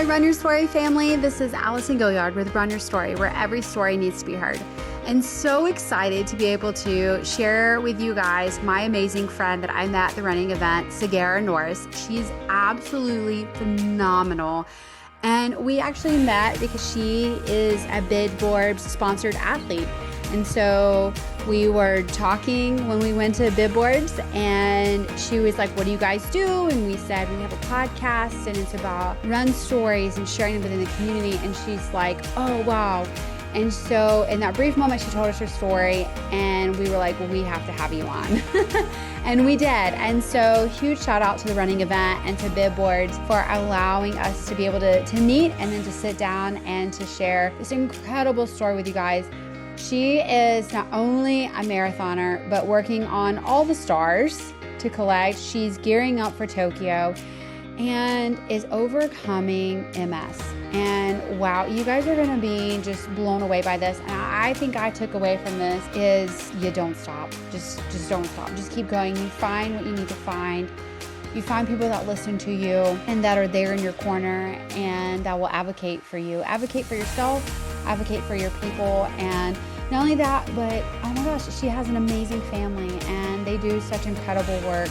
Hi, Run Your Story family. This is Allison Gaillard with Run Your Story, where every story needs to be heard. And so excited to be able to share with you guys my amazing friend that I met at the running event, Sagirah Norris. She's absolutely phenomenal. And we actually met because she is a Bid Forbes sponsored athlete. And so we were talking when we went to Bid Forbes, and she was like, what do you guys do? And we said, we have a podcast and it's about run stories and sharing them within the community. And she's like, oh, wow. And so in that brief moment, she told us her story, and we were like, well, we have to have you on. And we did. And so huge shout out to the running event and to Bid Forbes for allowing us to be able to meet and then to sit down and to share this incredible story with you guys. She is not only a marathoner, but working on all the stars to collect. She's gearing up for Tokyo and is overcoming MS. And wow, you guys are gonna be just blown away by this. And I think I took away from this is you don't stop. Just don't stop. Just keep going. You find what you need to find. You find people that listen to you and that are there in your corner and that will advocate for you. Advocate for yourself, advocate for your people. And not only that, but oh my gosh, she has an amazing family and they do such incredible work.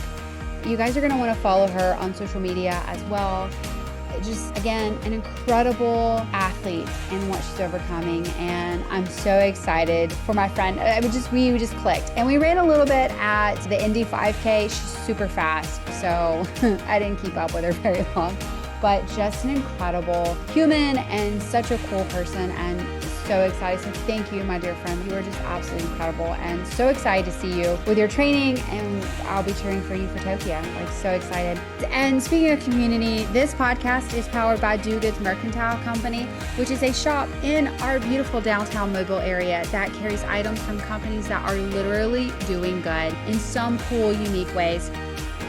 You guys are gonna wanna follow her on social media as well. Just again, an incredible athlete in what she's overcoming, and I'm so excited for my friend. We just clicked, and we ran a little bit at the Indy 5K. She's super fast, so I didn't keep up with her very long, but just an incredible human and such a cool person, and so excited. So thank you, my dear friend. You are just absolutely incredible, and so excited to see you with your training, and I'll be cheering for you for Tokyo. Like, so excited. And speaking of community, this podcast is powered by Do Good's Mercantile Company, which is a shop in our beautiful downtown Mobile area that carries items from companies that are literally doing good in some cool, unique ways.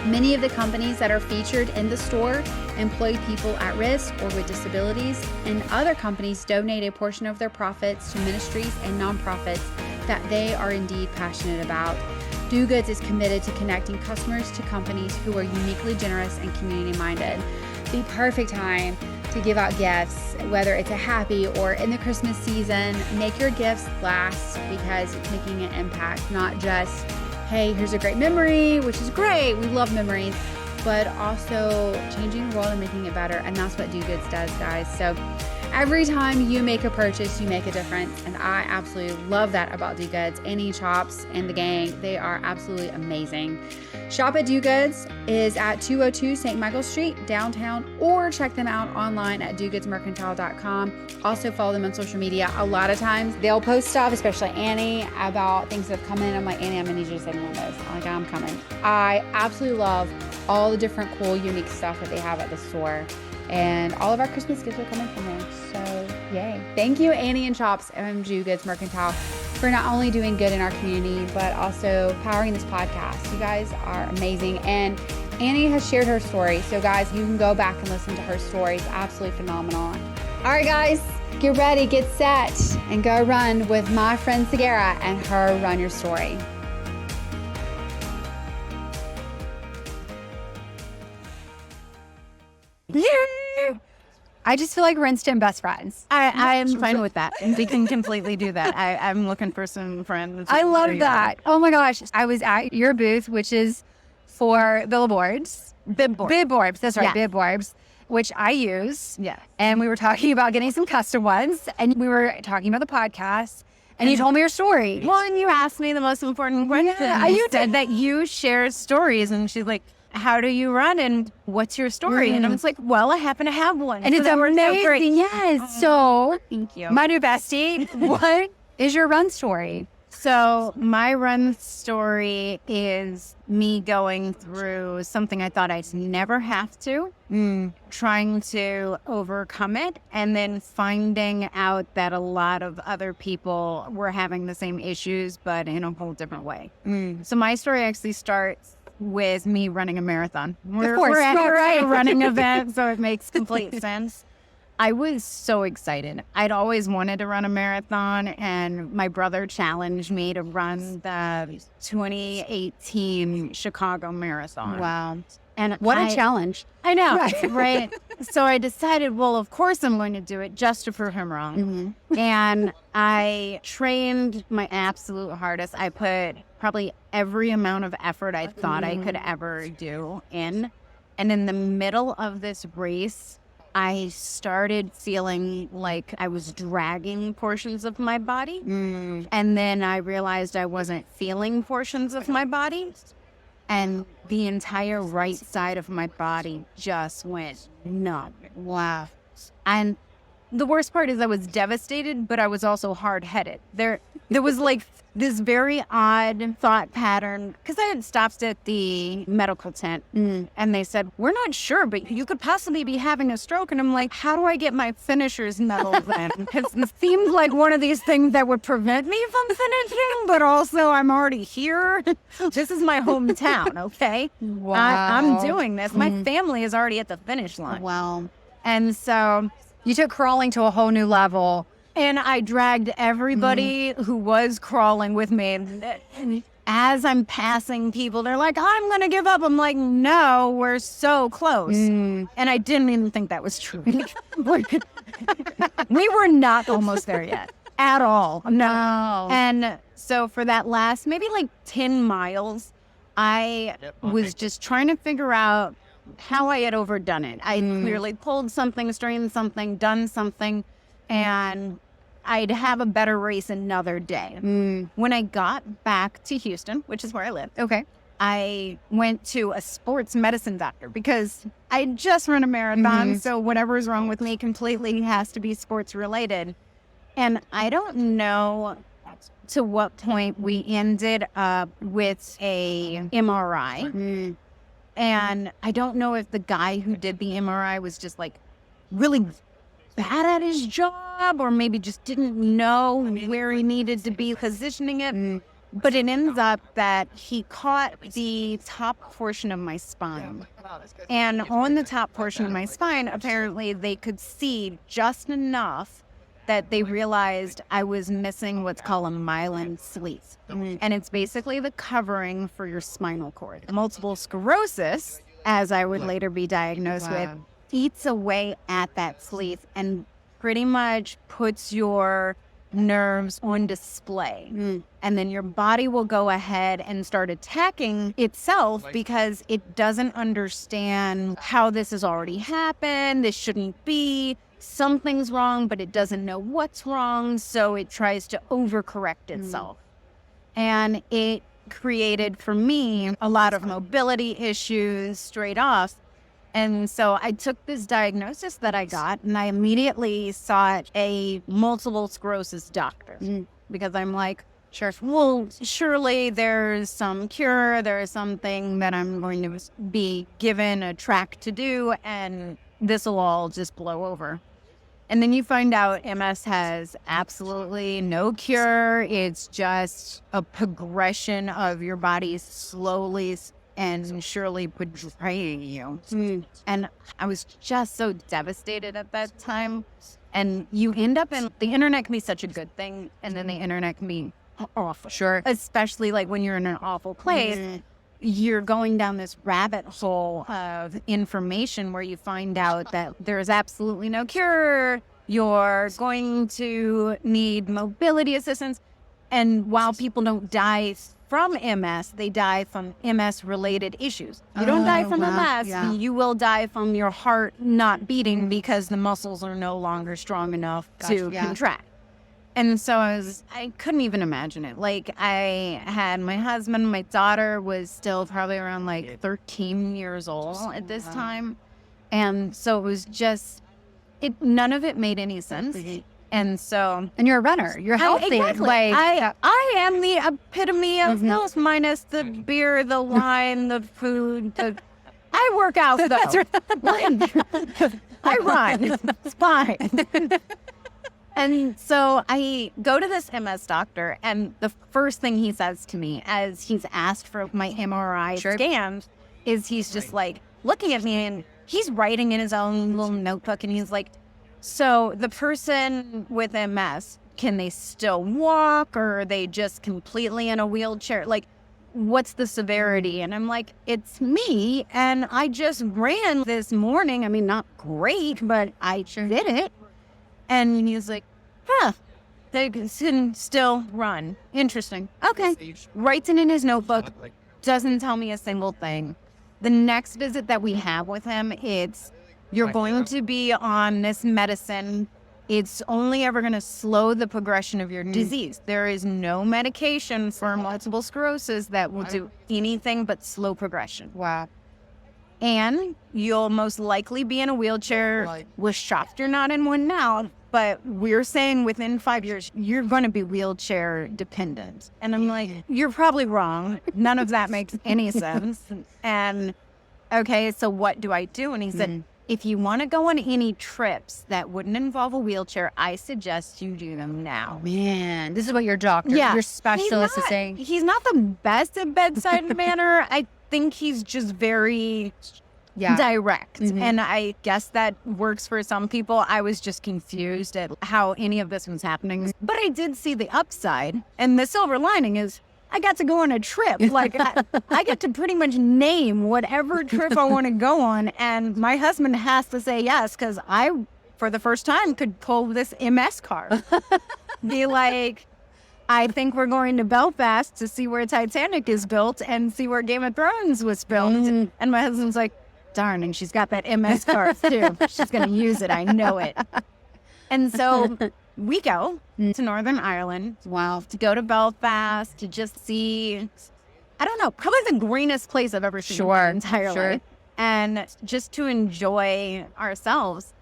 Many of the companies that are featured in the store employ people at risk or with disabilities, and other companies donate a portion of their profits to ministries and nonprofits that they are indeed passionate about. Do Goods is committed to connecting customers to companies who are uniquely generous and community-minded. The perfect time to give out gifts, whether it's a happy or in the Christmas season. Make your gifts last because it's making an impact, not just, hey, here's a great memory, which is great. We love memories, but also changing the world and making it better. And that's what Do Goods does, guys. So every time you make a purchase, you make a difference. And I absolutely love that about Do Goods. Annie Chops and the gang, they are absolutely amazing. Shop at Do Goods is at 202 St. Michael Street, downtown, or check them out online at dogoodsmercantile.com. Also follow them on social media. A lot of times they'll post stuff, especially Annie, about things that have come in. I'm like, Annie, I'm gonna need you to send me one of those. I'm like, I'm coming. I absolutely love all the different cool, unique stuff that they have at the store. And all of our Christmas gifts are coming from there. So yay. Thank you, Annie and Chops and Do Goods Mercantile, for not only doing good in our community, but also powering this podcast. You guys are amazing. And Annie has shared her story. So guys, you can go back and listen to her story. It's absolutely phenomenal. All right, guys, get ready, get set, and go run with my friend Sagirah and her Run Your Story. Yeah. I just feel like we're instant best friends. I am fine with that. We can completely do that. I'm looking for some friends. I love that. Oh my gosh. I was at your booth, which is for billboards. Bid Forbes. That's right. Yeah. Bid Forbes, which I use. Yeah. And we were talking about getting some custom ones, and we were talking about the podcast, and you told me your story. Well, and you asked me the most important question. Yeah, you said that you share stories, and she's like, how do you run and what's your story? And I was like, well, I happen to have one. And so it's amazing. Yes. So, thank you. My new bestie, what is your run story? So my run story is me going through something I thought I'd never have to, trying to overcome it, and then finding out that a lot of other people were having the same issues, but in a whole different way. So my story actually starts with me running a marathon. We're at a running event, so it makes complete sense. I was so excited. I'd always wanted to run a marathon, and my brother challenged me to run the 2018 Chicago Marathon. Wow. And what a challenge. I know, right? So I decided, well, of course I'm going to do it just to prove him wrong. And I trained my absolute hardest. I put probably every amount of effort I thought I could ever do in. And in the middle of this race, I started feeling like I was dragging portions of my body. And then I realized I wasn't feeling portions of my body. And the entire right side of my body just went numb. Wow. And the worst part is I was devastated, but I was also hard-headed. There was like this very odd thought pattern, because I had stopped at the medical tent and they said, we're not sure, but you could possibly be having a stroke. And I'm like, how do I get my finisher's medal then? Because it seems like one of these things that would prevent me from finishing, but also I'm already here. This is my hometown, okay? Wow. I'm doing this. My family is already at the finish line. Wow. And so You took crawling to a whole new level. And I dragged everybody who was crawling with me. As I'm passing people, they're like, I'm going to give up. I'm like, no, we're so close. And I didn't even think that was true. We were not almost there yet at all. No. And so for that last maybe like 10 miles, I was just trying to figure out how I had overdone it. I clearly pulled something, strained something, done something, and I'd have a better race another day. When I got back to Houston, which is where I live, Okay. I went to a sports medicine doctor because I just run a marathon, so whatever is wrong with me completely has to be sports related. And I don't know to what point we ended up with a MRI. And I don't know if the guy who did the MRI was just like really bad at his job or maybe just didn't know where he needed to be positioning it. But it ends up that he caught the top portion of my spine. And on the top portion of my spine, apparently they could see just enough that they realized I was missing what's called a myelin sleeve. And it's basically the covering for your spinal cord. Multiple sclerosis, as I would later be diagnosed with, eats away at that sleeve and pretty much puts your nerves on display. And then your body will go ahead and start attacking itself because it doesn't understand how this has already happened. This shouldn't be. Something's wrong, but it doesn't know what's wrong. So it tries to overcorrect itself. And it created for me a lot of mobility issues straight off. And so I took this diagnosis that I got and I immediately sought a multiple sclerosis doctor because I'm like, sure, well, surely there's some cure, there's something that I'm going to be given a track to do and this will all just blow over. And then you find out MS has absolutely no cure. It's just a progression of your body slowly and surely betraying you. And I was just so devastated at that time. And you end up in, the internet can be such a good thing, and then the internet can be awful. Sure. Especially like when you're in an awful place, you're going down this rabbit hole of information where you find out that there's absolutely no cure. You're going to need mobility assistance. And while people don't die from MS, they die from MS-related issues. You don't die from MS. You will die from your heart not beating because the muscles are no longer strong enough to contract. And so I couldn't even imagine it. Like, I had my husband, my daughter was still probably around like 13 years old at this time. And so it was just, none of it made any sense. And so, and you're a runner. You're healthy. Exactly. Like, I am the epitome of health, minus the beer, the wine, the food. I work out though. That's right. I run. It's fine. And so I go to this MS doctor, and the first thing he says to me as he's asked for my MRI scans is he's just like looking at me, and he's writing in his own little notebook, and he's like, so the person with MS, can they still walk, or are they just completely in a wheelchair? Like, what's the severity? And I'm like, it's me. And I just ran this morning. I mean, not great, but I did it. And he's like, they can still run. Interesting. Okay. Writes it in his notebook. Doesn't tell me a single thing. The next visit that we have with him, it's, you're going to be on this medicine. It's only ever going to slow the progression of your disease. There is no medication for multiple sclerosis that will do anything but slow progression. Wow. And you'll most likely be in a wheelchair. We're shocked you're not in one now, but we're saying within 5 years, you're going to be wheelchair dependent. And I'm like, you're probably wrong. None of that makes any sense. And okay, so what do I do? And he said, if you want to go on any trips that wouldn't involve a wheelchair, I suggest you do them now. Man, this is what your doctor, your specialist is saying. He's not the best at bedside manner. I think he's just very direct. And I guess that works for some people. I was just confused at how any of this was happening. But I did see the upside. And the silver lining is I got to go on a trip. Like, I get to pretty much name whatever trip I want to go on. And my husband has to say yes, because I, for the first time, could pull this MS card. Be like, I think we're going to Belfast to see where Titanic is built and see where Game of Thrones was filmed. And my husband's like, darn, and she's got that MS card too. She's going to use it. I know it. And so we go to Northern Ireland. Wow. To go to Belfast, to just see, I don't know, probably the greenest place I've ever seen in my entire life. And just to enjoy ourselves.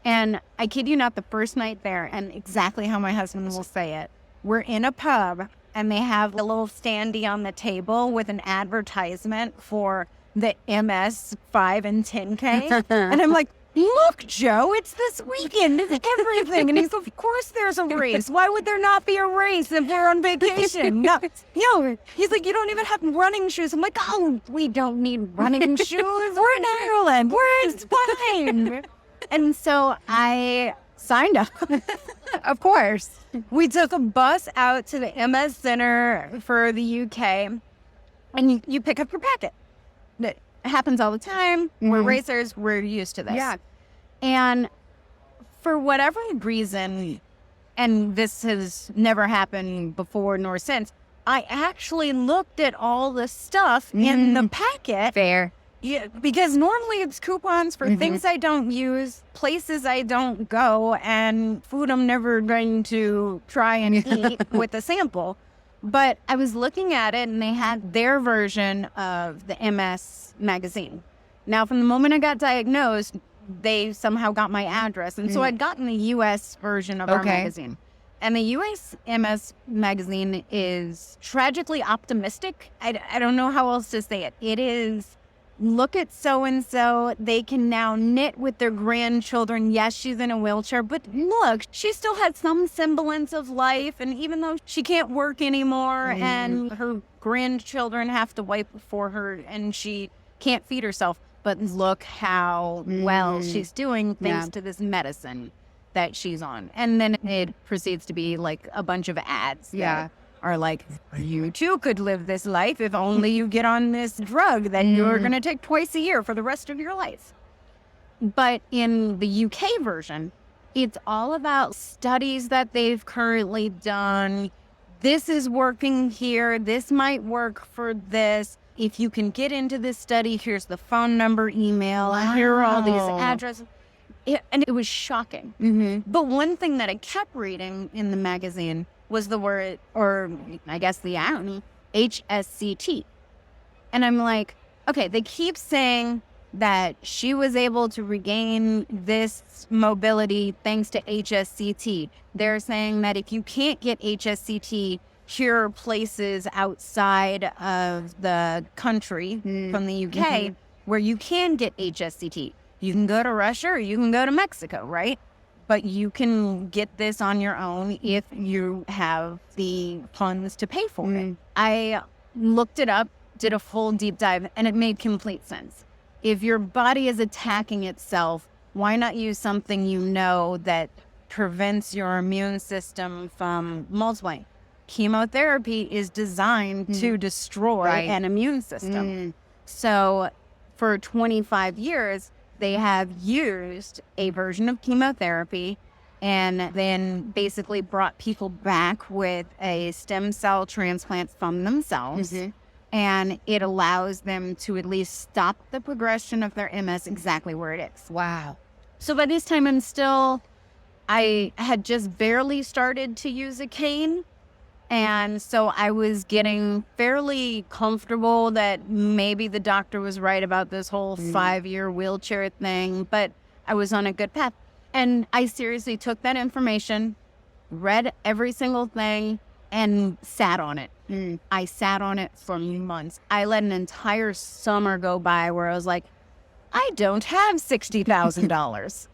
And I kid you not, the first night there, and exactly how my husband will say it, we're in a pub and they have a little standee on the table with an advertisement for the MS 5 and 10K. And I'm like, look, Joe, it's this weekend. It's everything. And he's like, of course there's a race. Why would there not be a race if we're on vacation? No, he's like, you don't even have running shoes. I'm like, oh, we don't need running shoes. We're in Ireland. It's fine. And so I signed up. Of course. We took a bus out to the MS Center for the UK. And you pick up your packet. It happens all the time. We're racers. We're used to this. Yeah. And for whatever reason, and this has never happened before nor since, I actually looked at all the stuff in the packet. Fair. Yeah, because normally it's coupons for things I don't use, places I don't go, and food I'm never going to try and eat with a sample. But I was looking at it, and they had their version of the MS magazine. Now, from the moment I got diagnosed, they somehow got my address. And so I'd gotten the U.S. version of our magazine. And the U.S. MS magazine is tragically optimistic. I don't know how else to say it. It is, look at so-and-so. They can now knit with their grandchildren. Yes, she's in a wheelchair, but look, she still had some semblance of life. And even though she can't work anymore and her grandchildren have to wipe for her and she can't feed herself, but look how well she's doing thanks to this medicine that she's on. And then it proceeds to be like a bunch of ads. That are like, you too could live this life if only you get on this drug that you're going to take twice a year for the rest of your life. But in the UK version, it's all about studies that they've currently done. This is working here. This might work for this. If you can get into this study, here's the phone number, email. Here are all these addresses. And it was shocking. But one thing that I kept reading in the magazine was the word, or I guess the acronym, HSCT. And I'm like, okay, they keep saying that she was able to regain this mobility thanks to HSCT. They're saying that if you can't get HSCT, here are places outside of the country from the UK where you can get HSCT. You can go to Russia or you can go to Mexico, right? But you can get this on your own if you have the funds to pay for it. I looked it up, did a full deep dive, and it made complete sense. If your body is attacking itself, why not use something you know that prevents your immune system from multiplying? chemotherapy is designed to destroy an immune system. So for 25 years, they have used a version of chemotherapy and then basically brought people back with a stem cell transplant from themselves. And it allows them to at least stop the progression of their MS exactly where it is. Wow. So by this time, I had just barely started to use a cane. And so I was getting fairly comfortable that maybe the doctor was right about this whole 5-year wheelchair thing, but I was on a good path. And I seriously took that information, read every single thing, and sat on it. I sat on it for months. I let an entire summer go by where I was like, I don't have $60,000.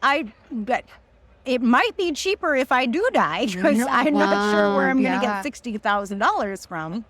But it might be cheaper if I do die, because I'm not sure where I'm going to get $60,000 from.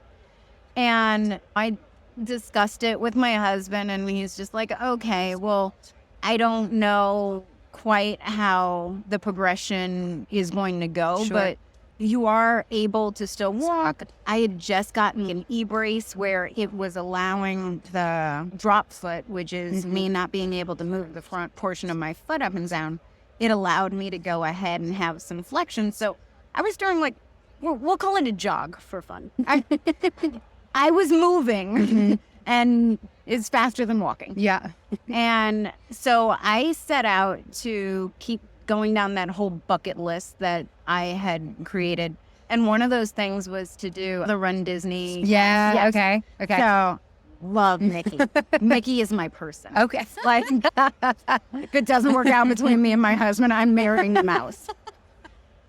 And I discussed it with my husband, and he's just like, okay, well, I don't know quite how the progression is going to go, but you are able to still walk. I had just gotten an e-brace where it was allowing the drop foot, which is me not being able to move the front portion of my foot up and down. It allowed me to go ahead and have some flexion. So I was doing like, we'll call it a jog for fun. I was moving and it's faster than walking. Yeah. And so I set out to keep going down that whole bucket list that I had created. And one of those things was to do the Run Disney. Yeah. Yes. Okay. So love Mickey. Mickey is my person. Okay. Like, if it doesn't work out between me and my husband, I'm marrying the mouse.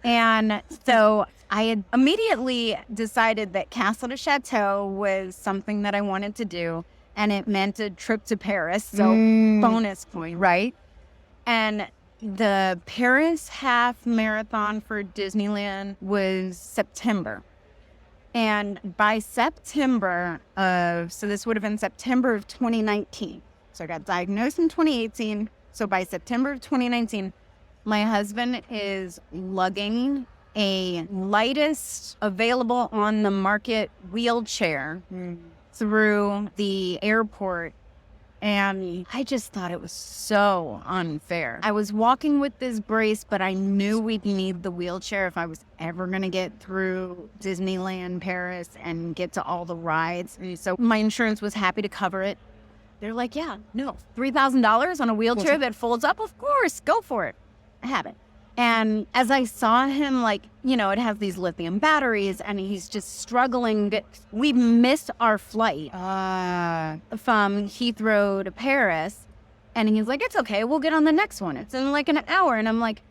And so I had immediately decided that Castle de Chateau was something that I wanted to do. And it meant a trip to Paris. So bonus point. Right. And the Paris half marathon for Disneyland was September. And by September so this would have been September of 2019. So I got diagnosed in 2018. So by September of 2019, my husband is lugging a lightest available on the market wheelchair through the airport. And I just thought it was so unfair. I was walking with this brace, but I knew we'd need the wheelchair if I was ever going to get through Disneyland Paris and get to all the rides. So my insurance was happy to cover it. They're like, yeah, no, $3,000 on a wheelchair that folds up? Of course, go for it. I have it. And as I saw him, like, you know, it has these lithium batteries and he's just struggling. We missed our flight from Heathrow to Paris. And he's like, it's okay, we'll get on the next one. It's in like an hour. And I'm like,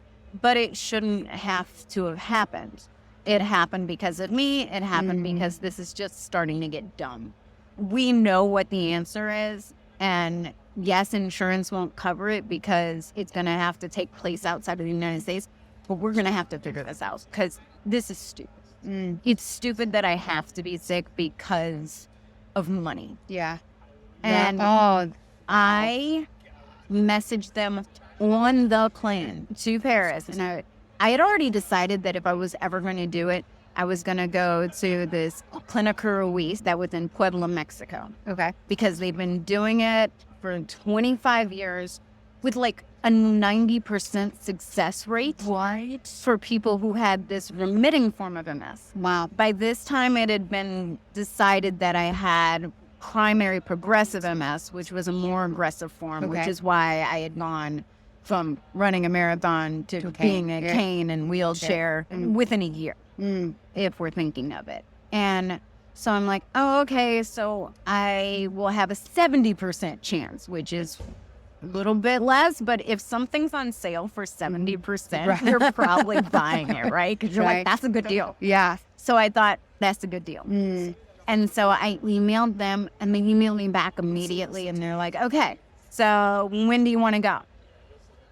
but it shouldn't have to have happened. It happened because of me. It happened because this is just starting to get dumb. We know what the answer is. And yes, insurance won't cover it because it's going to have to take place outside of the United States. But we're going to have to figure this out because this is stupid. It's stupid that I have to be sick because of money. Yeah. And I messaged them on the plane to Paris. And I had already decided that if I was ever going to do it, I was going to go to this Clínica Ruiz that was in Puebla, Mexico. Okay. Because they've been doing it for 25 years with like a 90% success rate. What? For people who had this remitting form of MS. Wow. By this time, it had been decided that I had primary progressive MS, which was a more aggressive form, which is why I had gone from running a marathon to being a cane and wheelchair within a year, if we're thinking of it. And so I'm like, oh, okay, so I will have a 70% chance, which is a little bit less, but if something's on sale for 70%, you're probably buying it, right? Because you're like, that's a good deal. Yeah. So I thought, that's a good deal. And so I emailed them, and they emailed me back immediately, and they're like, okay, so when do you want to go?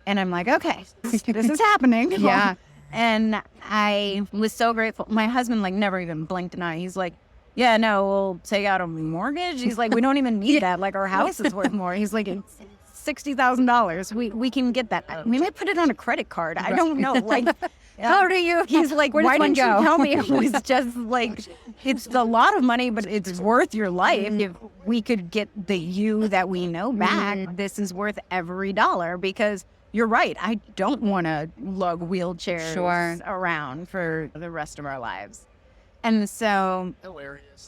And I'm like, okay, this is happening. Yeah. And I was so grateful. My husband, like, never even blinked an eye. He's like, yeah, no, we'll take out a mortgage. He's like, we don't even need that. Like, our house is worth more. He's like, it's $60,000. We can get that. We might put it on a credit card. I don't know. Like, How do you? He's like, where does why one didn't go? you tell me it was just like, it's a lot of money, but it's worth your life. If we could get the you that we know back, this is worth every dollar, because you're right. I don't want to lug wheelchairs around for the rest of our lives. And so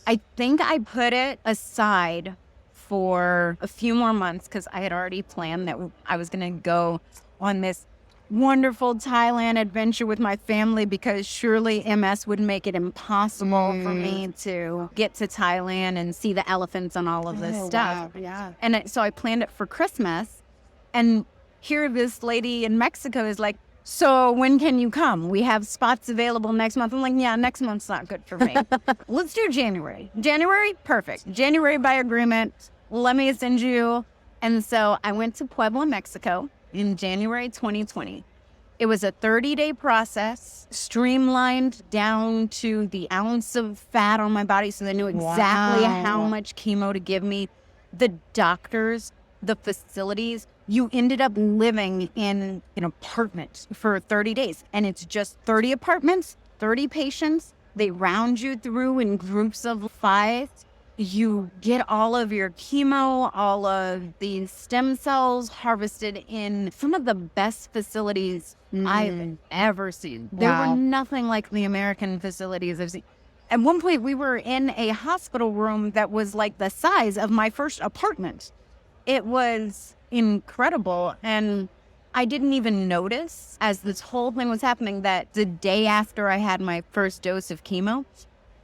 I think I put it aside for a few more months, because I had already planned that I was going to go on this wonderful Thailand adventure with my family, because surely MS would make it impossible for me to get to Thailand and see the elephants and all of this stuff. Wow. Yeah. And so I planned it for Christmas, and here this lady in Mexico is like, so when can you come? We have spots available next month. I'm like, yeah, next month's not good for me. Let's do January. January, perfect. January by agreement. Let me send you. And so I went to Puebla, Mexico in January 2020. It was a 30-day process, streamlined down to the ounce of fat on my body, so they knew exactly how much chemo to give me. The doctors, the facilities, you ended up living in an apartment for 30 days. And it's just 30 apartments, 30 patients. They round you through in groups of 5. You get all of your chemo, all of the stem cells harvested in some of the best facilities I've ever seen. There were nothing like the American facilities I've seen. At one point, we were in a hospital room that was like the size of my first apartment. It was incredible. And I didn't even notice, as this whole thing was happening, that the day after I had my first dose of chemo,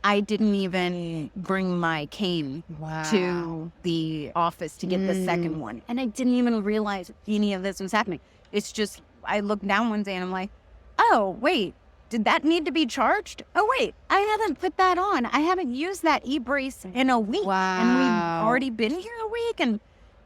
I didn't even bring my cane to the office to get the second one. And I didn't even realize any of this was happening. It's just, I looked down one day and I'm like, oh, wait, did that need to be charged? Oh, wait, I haven't put that on. I haven't used that e-brace in a week. And we've already been here a week. And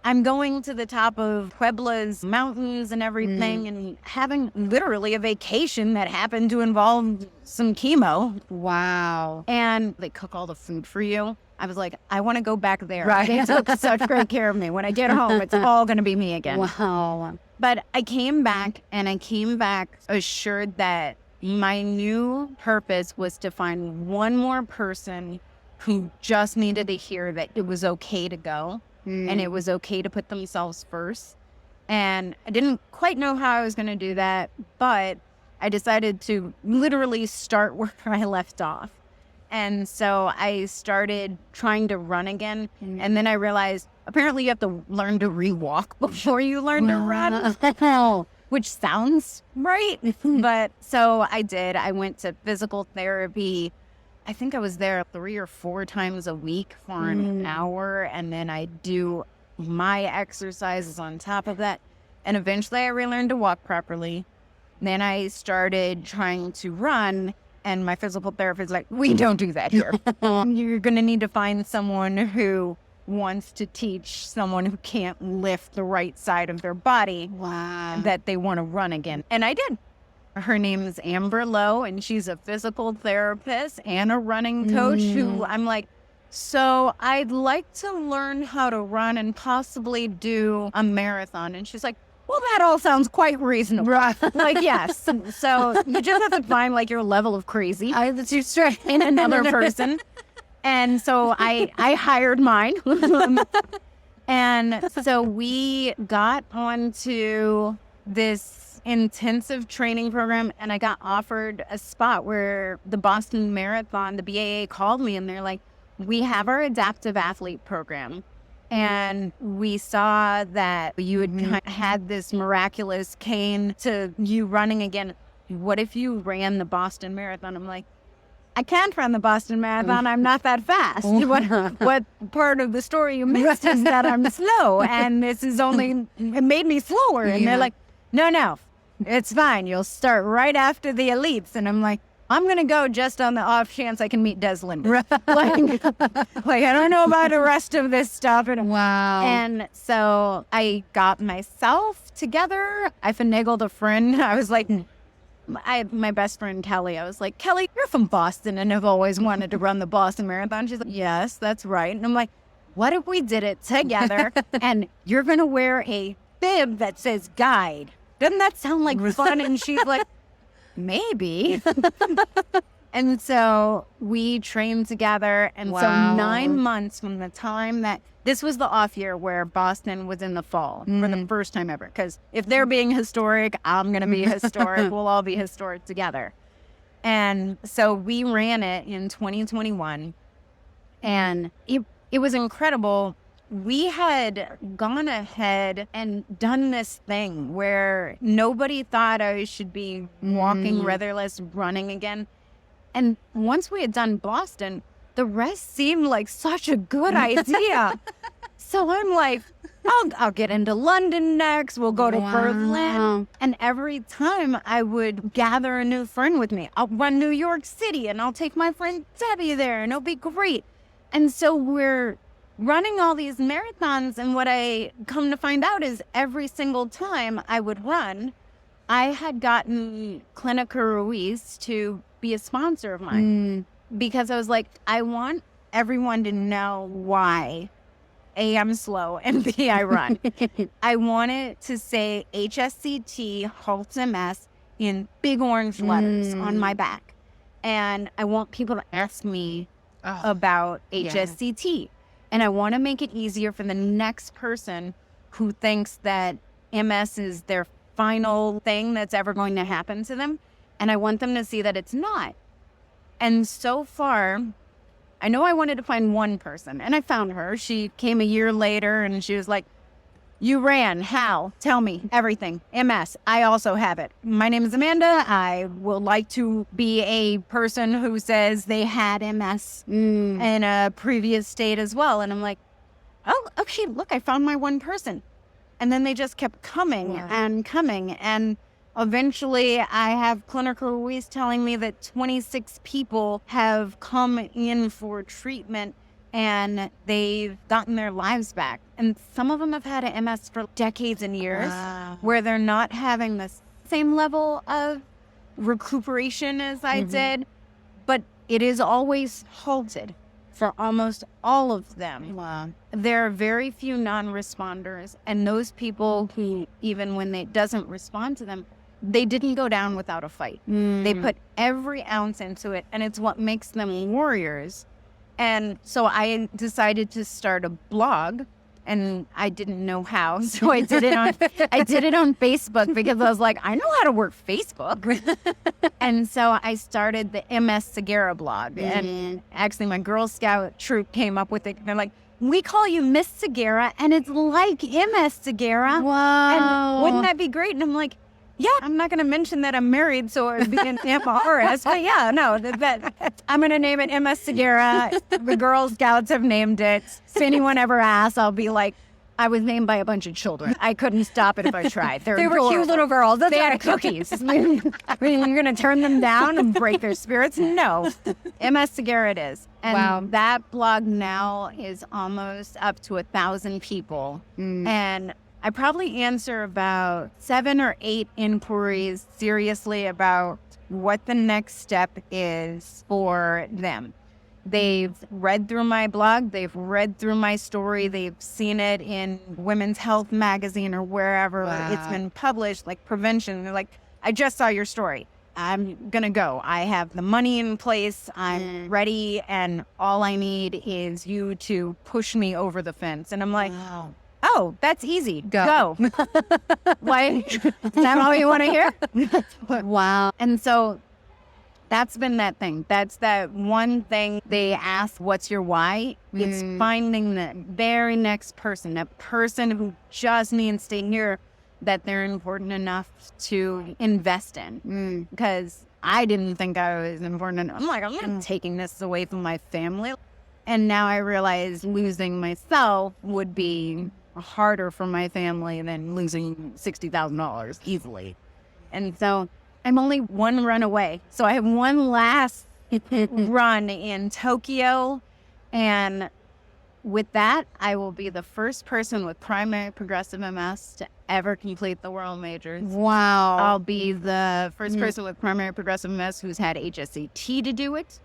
I'm going to the top of Puebla's mountains and everything and having literally a vacation that happened to involve some chemo. Wow. And they cook all the food for you. I was like, I want to go back there. Right. They took such great care of me. When I get home, it's all going to be me again. Wow. But I came back, and I came back assured that my new purpose was to find one more person who just needed to hear that it was okay to go. And it was okay to put themselves first. And I didn't quite know how I was going to do that, but I decided to literally start where I left off. And so I started trying to run again. And then I realized apparently you have to learn to re-walk before you learn to run, which sounds right. But so I did. I went to physical therapy. I think I was there 3 or 4 times a week for an hour, and then I do my exercises on top of that. And eventually I relearned to walk properly. Then I started trying to run, and my physical therapist was like, we don't do that here. You're going to need to find someone who wants to teach someone who can't lift the right side of their body that they want to run again. And I did. Her name is Amber Lowe, and she's a physical therapist and a running coach who I'm like, so I'd like to learn how to run and possibly do a marathon. And she's like, well, that all sounds quite reasonable. Like, yes. So you just have to find like your level of crazy in another person. And so I hired mine. And so we got onto this intensive training program, and I got offered a spot where the Boston Marathon, the BAA called me, and they're like, we have our adaptive athlete program. And we saw that you had this miraculous cane to you running again. What if you ran the Boston Marathon? I'm like, I can't run the Boston Marathon. I'm not that fast. What part of the story you missed is that I'm slow, and this is only, it made me slower. And they're like, no, it's fine. You'll start right after the elites. And I'm like, I'm going to go just on the off chance I can meet Des Linden. like, I don't know about the rest of this stuff. Wow. And so I got myself together. I finagled a friend. I was like, my best friend, Kelly, I was like, Kelly, you're from Boston and have always wanted to run the Boston Marathon. She's like, yes, that's right. And I'm like, what if we did it together and you're going to wear a bib that says guide? Doesn't that sound like fun? And she's like, maybe. And so we trained together. And so Wow. 9 months from the time that this was the off year where Boston was in the fall for the first time ever. Because if they're being historic, I'm going to be historic. We'll all be historic together. And so we ran it in 2021. And it was incredible. We had gone ahead and done this thing where nobody thought I should be walking rudderless, running again. And once we had done Boston, the rest seemed like such a good idea. So I'm like, I'll get into London next. We'll go to Berlin. And every time I would gather a new friend with me, I'll run New York City and I'll take my friend Debbie there and it'll be great. And so we're running all these marathons. And what I come to find out is every single time I would run, I had gotten Clinica Ruiz to be a sponsor of mine because I was like, I want everyone to know why A, I'm slow, and B, I run. I wanted to say HSCT halts MS in big orange letters on my back. And I want people to ask me about HSCT. And I want to make it easier for the next person who thinks that MS is their final thing that's ever going to happen to them. And I want them to see that it's not. And so far, I know I wanted to find one person, and I found her. She came a year later, and she was like, you ran. How? Tell me everything. MS. I also have it. My name is Amanda. I would like to be a person who says they had MS in a previous state as well. And I'm like, oh, okay, look, I found my one person. And then they just kept coming and coming. And eventually I have Clinica Ruiz telling me that 26 people have come in for treatment and they've gotten their lives back. And some of them have had an MS for decades and years where they're not having the same level of recuperation as I did, but it is always halted for almost all of them. Wow. There are very few non-responders, and those people who, even when they doesn't respond to them, they didn't go down without a fight. They put every ounce into it, and it's what makes them warriors. And so I decided to start a blog, and I didn't know how, so I did it on Facebook because I was like, I know how to work Facebook. And so I started the MS Sagirah blog, and actually my Girl Scout troop came up with it. They're like, we call you Miss Sagirah, and it's like MS Sagirah. Wow. And wouldn't that be great? And I'm like, yeah, I'm not going to mention that I'm married, so it would be an MRS. But yeah, no, that I'm going to name it MS Sagirah. The Girl Scouts have named it. If anyone ever asks, I'll be like, I was named by a bunch of children. I couldn't stop it if I tried. They were cute little girls. They had cookies. I mean, you're going to turn them down and break their spirits? No. MS Sagirah it is. And that blog now is almost up to 1,000 people. And I probably answer about 7 or 8 inquiries seriously about what the next step is for them. They've read through my blog, they've read through my story, they've seen it in Women's Health magazine or wherever it's been published, like prevention. They're like, I just saw your story. I'm going to go. I have the money in place. I'm ready. And all I need is you to push me over the fence. And I'm like, oh, that's easy. Go. Why? Is that all you want to hear? Wow. And so that's been that thing. That's that one thing they ask, what's your why? It's finding the very next person, that person who just needs to hear that they're important enough to invest in. Because I didn't think I was important enough. I'm like, I'm not taking this away from my family. And now I realize losing myself would be harder for my family than losing $60,000 easily. And so I'm only one run away. So I have one last run in Tokyo. And with that, I will be the first person with primary progressive MS to ever complete the World Majors. Wow. I'll be the first person with primary progressive MS who's had HSCT to do it.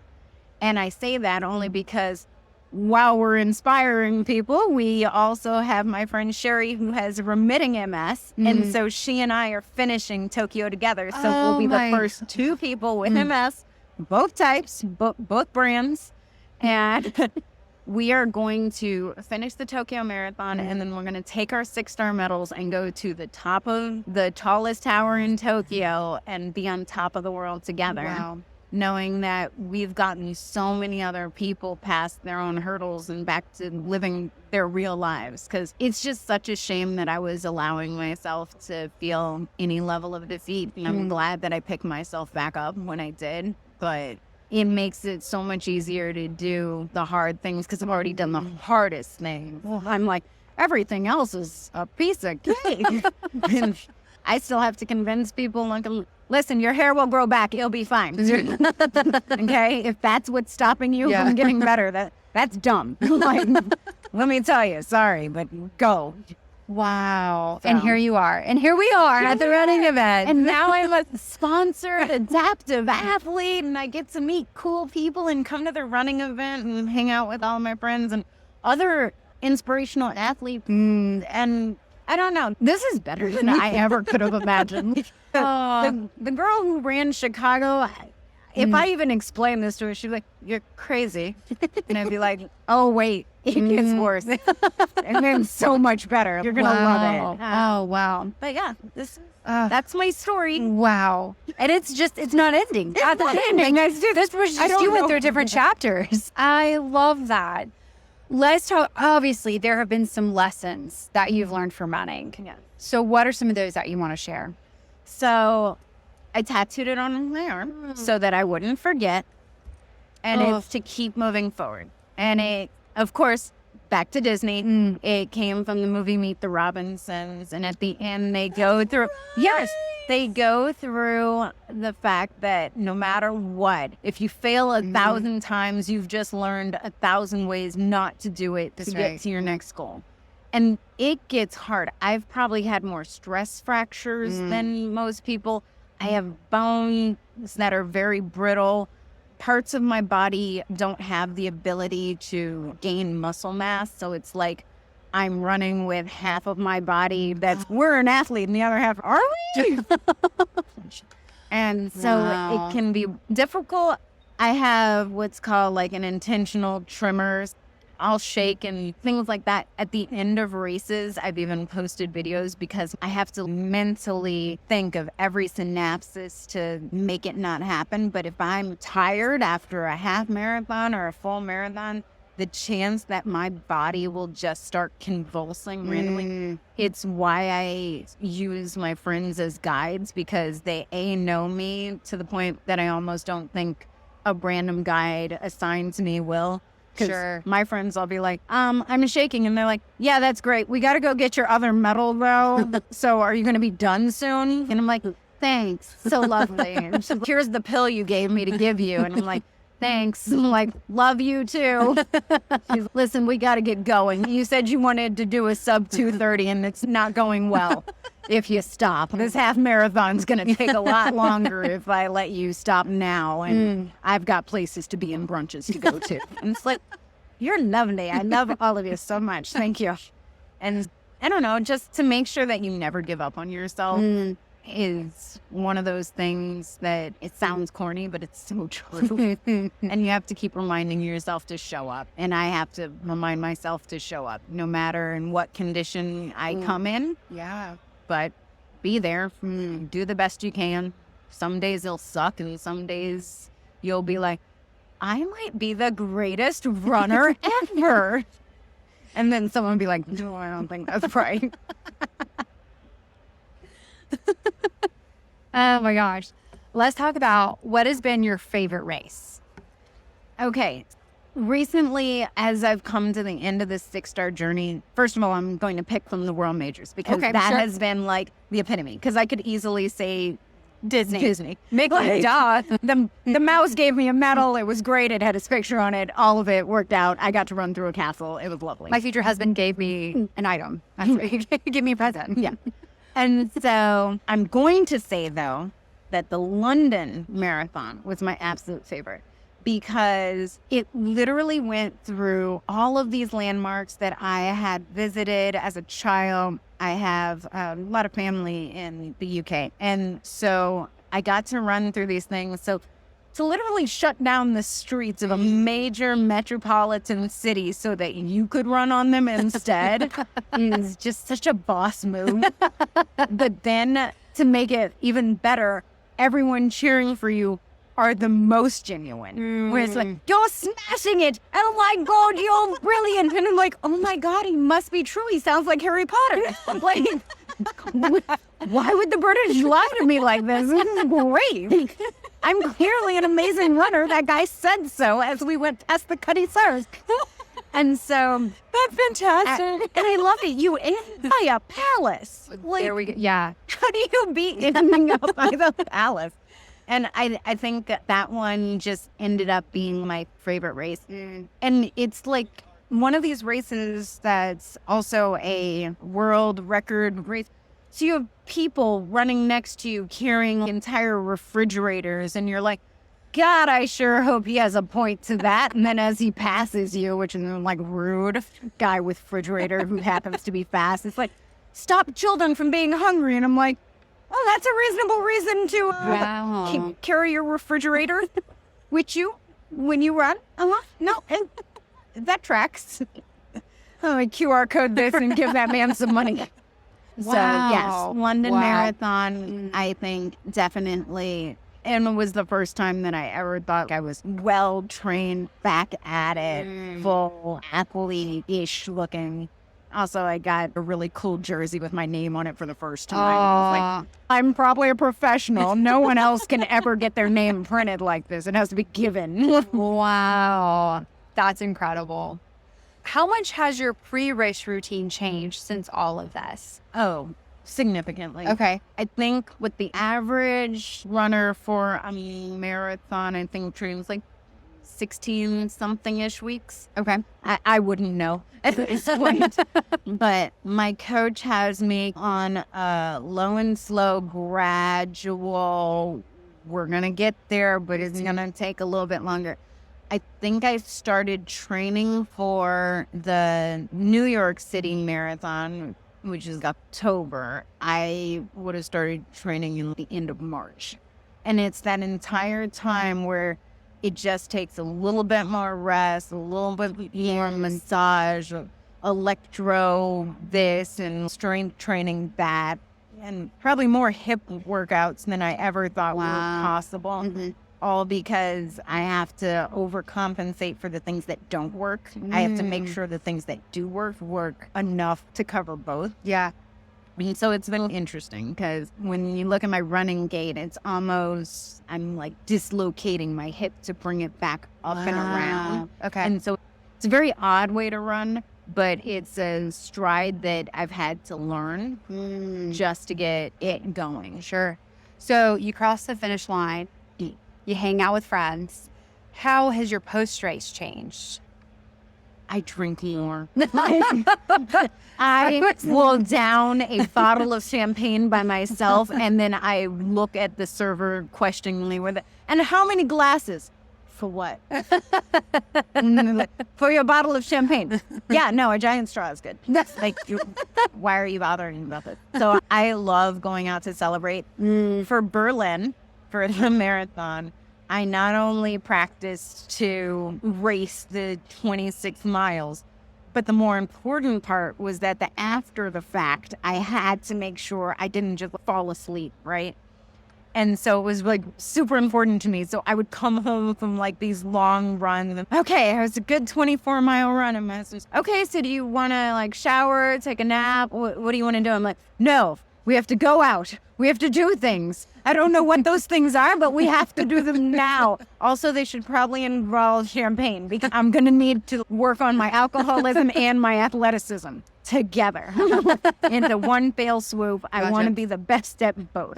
And I say that only because while we're inspiring people, we also have my friend Sherry, who has remitting MS. And so she and I are finishing Tokyo together. So we'll be the first 2 people with MS, both types, both brands. And we are going to finish the Tokyo Marathon, and then we're going to take our 6-star medals and go to the top of the tallest tower in Tokyo and be on top of the world together. Wow. Knowing that we've gotten so many other people past their own hurdles and back to living their real lives. Because it's just such a shame that I was allowing myself to feel any level of defeat. And I'm glad that I picked myself back up when I did. But it makes it so much easier to do the hard things because I've already done the hardest thing. Well, I'm like, everything else is a piece of cake. And I still have to convince people, like, listen, your hair will grow back. It'll be fine. Okay? If that's what's stopping you from getting better, that's dumb. Like, let me tell you, sorry, but go. Wow. So. And here you are. And here we are at the running event. And now I'm a sponsored adaptive athlete, and I get to meet cool people and come to the running event and hang out with all my friends and other inspirational athletes. And I don't know. This is better than I ever could have imagined. The girl who ran Chicago, if I even explain this to her, she'd be like, "You're crazy." And I'd be like, "Oh, wait, it gets worse." And then so much better. You're going to love it. Oh, wow. But yeah, that's my story. Wow. And it's not ending. It's not ending. This was just you went through different chapters. I love that. Let's talk. Obviously, there have been some lessons that you've learned from running. Yeah. So what are some of those that you want to share? So I tattooed it on my arm so that I wouldn't forget. And it's to keep moving forward. And it, of course, back to Disney. It came from the movie Meet the Robinsons. And at the end, they go through... Yes, they go through the fact that no matter what, if you fail 1,000 times, you've just learned 1,000 ways not to do it to get to your next goal. And it gets hard. I've probably had more stress fractures than most people. I have bones that are very brittle. Parts of my body don't have the ability to gain muscle mass. So it's like I'm running with half of my body we're an athlete and the other half, are we? And so it can be difficult. I have what's called like an intentional tremor. I'll shake and things like that. At the end of races, I've even posted videos because I have to mentally think of every synapses to make it not happen. But if I'm tired after a half marathon or a full marathon, the chance that my body will just start convulsing randomly. It's why I use my friends as guides, because they know me to the point that I almost don't think a random guide assigned to me will. Because my friends, I'll be like, I'm shaking. And they're like, yeah, that's great. We got to go get your other medal, though. So are you going to be done soon? And I'm like, thanks. So lovely. And so here's the pill you gave me to give you. And I'm like, thanks. I'm like, love you, too. She's, listen, we got to get going. You said you wanted to do a sub 2:30, and it's not going well. If you stop, this half marathon's going to take a lot longer if I let you stop now. And I've got places to be and brunches to go to. And it's like, you're lovely. I love all of you so much. Thank you. And I don't know, just to make sure that you never give up on yourself is one of those things that it sounds corny, but it's so true. And you have to keep reminding yourself to show up. And I have to remind myself to show up no matter in what condition I come in. Yeah. But be there, do the best you can. Some days it'll suck, and some days you'll be like, I might be the greatest runner ever. And then someone will be like, no, I don't think that's right. Oh my gosh. Let's talk about what has been your favorite race. Okay. Recently, as I've come to the end of this 6-star journey, first of all, I'm going to pick from the World Majors because that has been like the epitome. Because I could easily say Disney. Make like, duh. The mouse gave me a medal. It was great. It had his picture on it. All of it worked out. I got to run through a castle. It was lovely. My future husband gave me an item. Give me a present. Yeah. And so I'm going to say, though, that the London Marathon was my absolute favorite. because it literally went through all of these landmarks that I had visited as a child. I have a lot of family in the UK. And so I got to run through these things. So to literally shut down the streets of a major metropolitan city so that you could run on them instead is just such a boss move. But then to make it even better, everyone cheering for you are the most genuine. Where it's like, you're smashing it. Oh my God, you're brilliant. And I'm like, oh my God, he must be true. He sounds like Harry Potter. Like, why would the British lie to me like this? This is great. I'm clearly an amazing runner. That guy said so as we went past the Cutty Sarahs. And so That's fantastic. and I love it. You end by a palace. Like, There we go. Yeah. how do you beat ending up by the palace? And I think that one just ended up being my favorite race. And it's like one of these races that's also a world record race. So you have people running next to you carrying entire refrigerators, and you're like, God, I sure hope he has a point to that. And then as he passes you, which is like rude, guy with refrigerator who happens to be fast, it's like, stop children from being hungry. And I'm like, oh, that's a reasonable reason to carry your refrigerator with you when you run. No, that tracks. Oh, I QR code this and give that man some money. So, yes, London Marathon, I think definitely, and it was the first time that I ever thought I was well-trained, back at it, full athlete-ish looking. Also, I got a really cool jersey with my name on it for the first time. I was like, I'm probably a professional. No one else can ever get their name printed like this. It has to be given. Wow. That's incredible. How much has your pre-race routine changed since all of this? Oh, significantly. Okay. I think with the average runner for a marathon, I think trains like 16 something-ish weeks. Okay. I wouldn't know at this point. But my coach has me on a low and slow, gradual, we're going to get there, but it's going to take a little bit longer. I think I started training for the New York City Marathon, which is October. I would have started training in the end of March. And it's that entire time where it just takes a little bit more rest, a little bit more massage, electro this, and strength training that, and probably more hip workouts than I ever thought were possible. All because I have to overcompensate for the things that don't work. I have to make sure the things that do work enough to cover both. Yeah. And so it's been interesting because when you look at my running gait, it's almost, I'm like dislocating my hip to bring it back up and around. Okay. And so it's a very odd way to run, but it's a stride that I've had to learn just to get it going. Sure. So you cross the finish line. You hang out with friends. How has your post-race changed? I drink more. I will down a bottle of champagne by myself, and then I look at the server questioningly with it. And how many glasses? For what? For your bottle of champagne. Yeah, no, a giant straw is good. Like, why are you bothering about it? So I love going out to celebrate. For Berlin, for the marathon, I not only practiced to race the 26 miles, but the more important part was that after the fact, I had to make sure I didn't just fall asleep, right? And so it was like super important to me. So I would come home from like these long runs. And, okay, it was a good 24-mile run. And my husband's, okay, so do you want to like shower, take a nap? What do you want to do? I'm like, no, we have to go out. We have to do things. I don't know what those things are, but we have to do them now. Also, they should probably involve champagne because I'm going to need to work on my alcoholism and my athleticism together. In the one fell swoop, I want to be the best at both.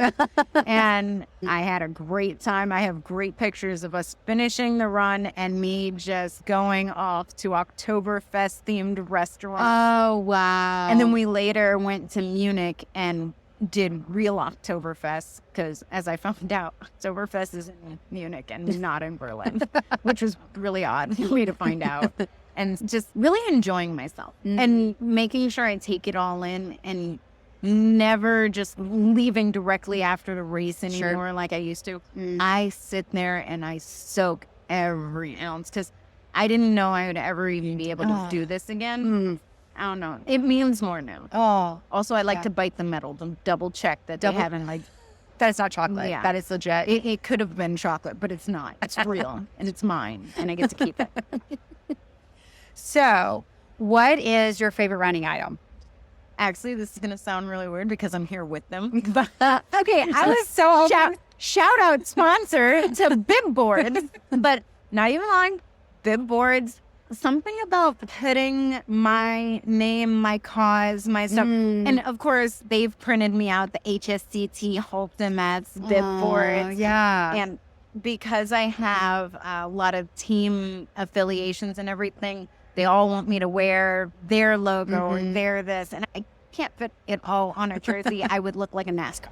And I had a great time. I have great pictures of us finishing the run and me just going off to Oktoberfest themed restaurants. Oh, wow. And then we later went to Munich and did real Oktoberfest, because as I found out, Oktoberfest is in Munich and not in Berlin, which was really odd for me to find out. And just really enjoying myself and making sure I take it all in and never just leaving directly after the race anymore like I used to. I sit there and I soak every ounce, because I didn't know I would ever even be able to do this again. I don't know. It means more now. Also, I like to bite the metal to double check that they haven't that is not chocolate. Yeah. That is legit. It could have been chocolate, but it's not. It's real and it's mine and I get to keep it. So, what is your favorite running item? Actually, this is going to sound really weird because I'm here with them. Okay, I was so shout out sponsor to bib boards, but not even lying. Bib boards. Something about putting my name, my cause, my stuff. And of course, they've printed me out the HSCT Holtemats bib boards. Yeah. And because I have a lot of team affiliations and everything, they all want me to wear their logo or their this. And I can't fit it all on a jersey. I would look like a NASCAR.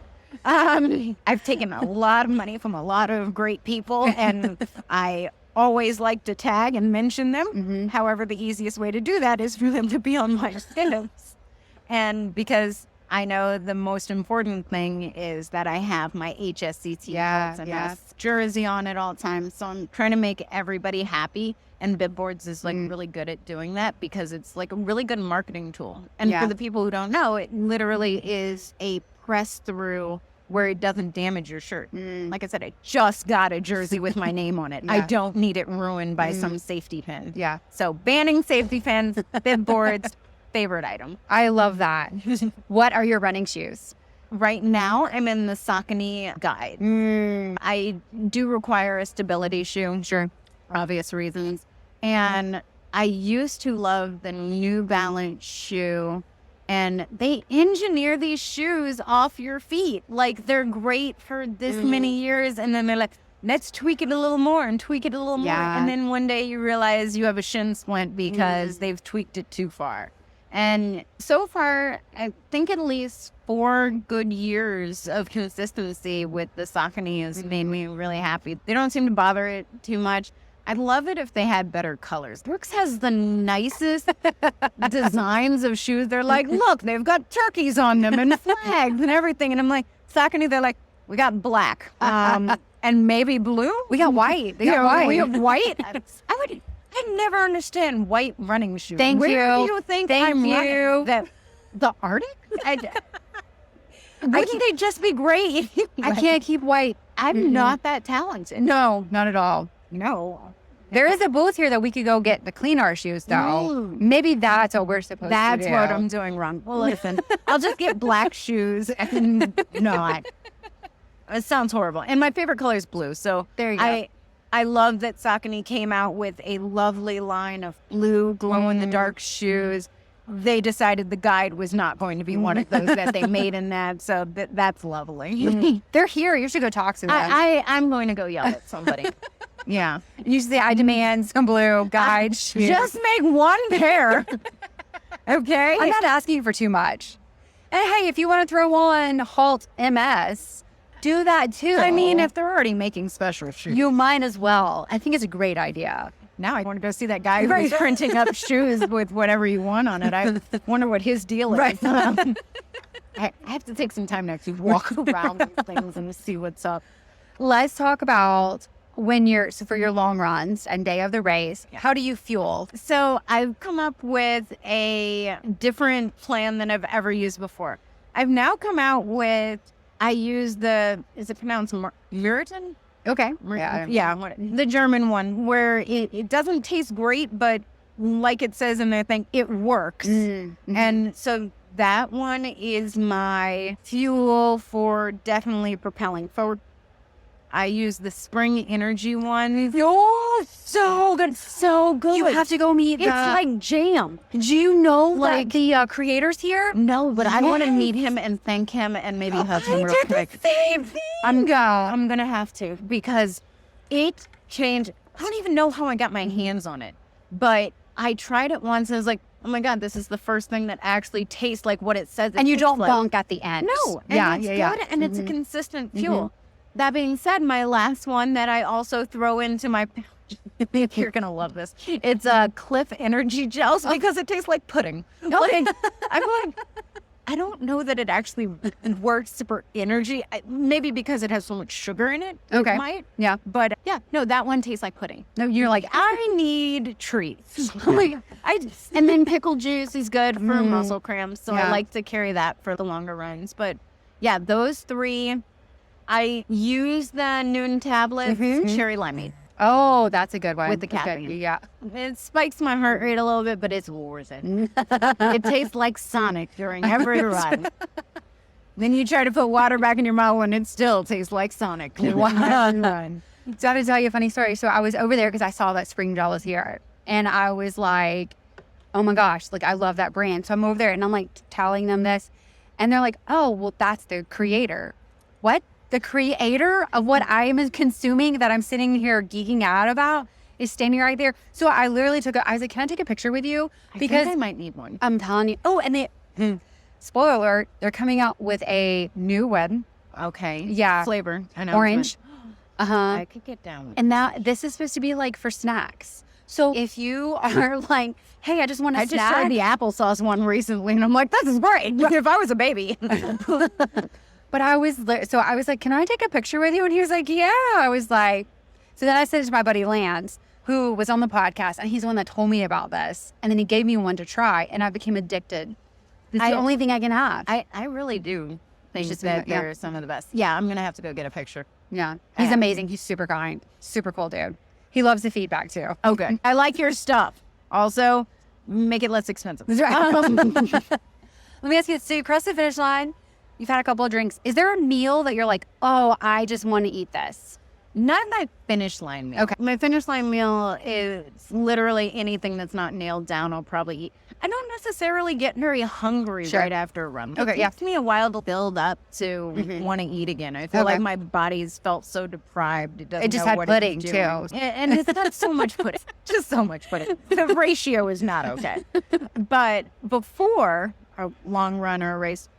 I've taken a lot of money from a lot of great people, and I always like to tag and mention them. However, the easiest way to do that is for them to be on my stills. And because I know the most important thing is that I have my HSCT and jersey on at all times. So I'm trying to make everybody happy. And Bibboards is really good at doing that, because it's like a really good marketing tool. And for the people who don't know, it literally is a press through where it doesn't damage your shirt. Like I said, I just got a jersey with my name on it. I don't need it ruined by some safety pin. So banning safety pins, Bibboards, favorite item. I love that. What are your running shoes? Right now, I'm in the Saucony Guide. I do require a stability shoe. Sure. For obvious reasons. And I used to love the New Balance shoe, and they engineer these shoes off your feet. Like, they're great for this many years, and then they're like, let's tweak it a little more and tweak it a little more. And then one day you realize you have a shin splint because they've tweaked it too far. And so far, I think at least 4 good years of consistency with the Saucony has made me really happy. They don't seem to bother it too much. I'd love it if they had better colors. Brooks has the nicest designs of shoes. They're like, look, they've got turkeys on them and flags and everything. And I'm like, Saucony, they're like, we got black and maybe blue. We got white. They got white. We have white. I never understand white running shoes. Thank you. Where do you think I'm running? The Arctic? Wouldn't they just be gray? I can't keep white. I'm not that talented. No, not at all. No. There is a booth here that we could go get to clean our shoes, though. Maybe that's what we're supposed to do. That's what I'm doing wrong. Well, listen, I'll just get black shoes and not. It sounds horrible. And my favorite color is blue. So there you go. I love that Saucony came out with a lovely line of blue glow-in-the-dark shoes. They decided the Guide was not going to be one of those that they made in that. So that's lovely. They're here. You should go talk to them. I'm going to go yell at somebody. Yeah. You should say, I demand some blue Guide shoes. Just make one pair. Okay? I'm not asking for too much. And hey, if you want to throw on Halt MS, do that too. I mean, if they're already making special shoes, you might as well. I think it's a great idea. Now I want to go see that guy who's printing up shoes with whatever you want on it. I wonder what his deal is. Right. I have to take some time to actually walk around these things and see what's up. Let's talk about for your long runs and day of the race, how do you fuel? So I've come up with a different plan than I've ever used before. I've now come out with, I use is it pronounced Muritan? Okay. Yeah, the German one, where it doesn't taste great, but like it says in their thing, it works. And so that one is my fuel for definitely propelling forward. I use the Spring Energy one. Oh, so good. So good. You have to go meet It's like jam. Do you know the creators here? No, but I want to meet him and thank him and maybe hug him real quick. I'm going to have to, because it changed. I don't even know how I got my hands on it, but I tried it once and I was like, oh my God, this is the first thing that actually tastes like what it says. And you don't bonk at the end. No. And it's good, and it's a consistent fuel. That being said, my last one that I also throw into my, you're going to love this. It's Cliff Energy Gels because it tastes like pudding. Like, I'm like, I don't know that it actually works for energy. Maybe because it has so much sugar in it. Okay. It might. Yeah. But yeah, no, that one tastes like pudding. No, you're like, I need treats. oh my God. And then pickle juice is good for muscle cramps. So Yeah. I like to carry that for the longer runs. But yeah, those three, I use the Noon tablets, cherry limeade. Oh, that's a good one. With the Okay, caffeine. yeah. It spikes my heart rate a little bit, but it's worth it. It tastes like Sonic during every run. Then you try to put water back in your mouth and it still tastes like Sonic. Run. So I have to tell you a funny story. So I was over there because I saw that Spring Gel was here. And I was like, oh my gosh, like I love that brand. So I'm over there and I'm like telling them this. And they're like, oh, well, that's the creator. What? The creator of what I am consuming that I'm sitting here geeking out about is standing right there. So I literally I was like, can I take a picture with you? Because I think I might need one. I'm telling you. Oh, and spoiler alert, they're coming out with a new one. Okay. Yeah. Flavor. I know. Orange. I could get down with it. And this is supposed to be like for snacks. So if you are like, hey, I just want a I just snack. tried the applesauce one recently and I'm like, this is great. If I was a baby. But I was like, can I take a picture with you? And he was like, yeah. I was like, so then I said it to my buddy Lance, who was on the podcast, and he's the one that told me about this. And then he gave me one to try, and I became addicted. It's the only thing I can have. I really do think that they're some of the best. Yeah, I'm going to have to go get a picture. Yeah. He's amazing. He's super kind. Super cool dude. He loves the feedback too. Oh, good. I like your stuff. Also, make it less expensive. That's right. Let me ask you, so you crossed the finish line. You've had a couple of drinks. Is there a meal that you're like, oh, I just want to eat this? Not my finish line meal. Okay. My finish line meal is literally anything that's not nailed down, I'll probably eat. I don't necessarily get very hungry right after a run. Okay, it takes me a while to build up to want to eat again. I feel like my body's felt so deprived. It just know had what pudding, it's doing. too. And it's not so much pudding. Just so much pudding. The ratio is not okay. But before a long run or a race,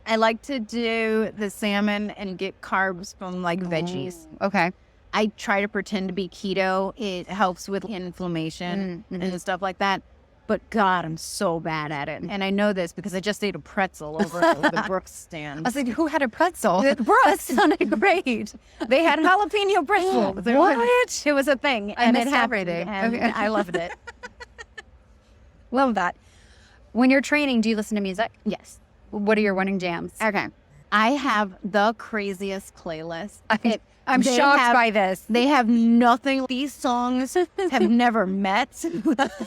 I like to do the salmon and get carbs from like veggies. Okay. I try to pretend to be keto. It helps with inflammation and stuff like that. But God, I'm so bad at it. And I know this because I just ate a pretzel over at the Brooks stand. I was like, who had a pretzel? Brooks. That sounded great. They had jalapeno pretzel. What? It was a thing. I And missed it happened. everything. And Okay. I loved it. Love that. When you're training, do you listen to music? Yes. What are your running jams? Okay. I have the craziest playlist. I'm They shocked have- by this. They have nothing. These songs have never met.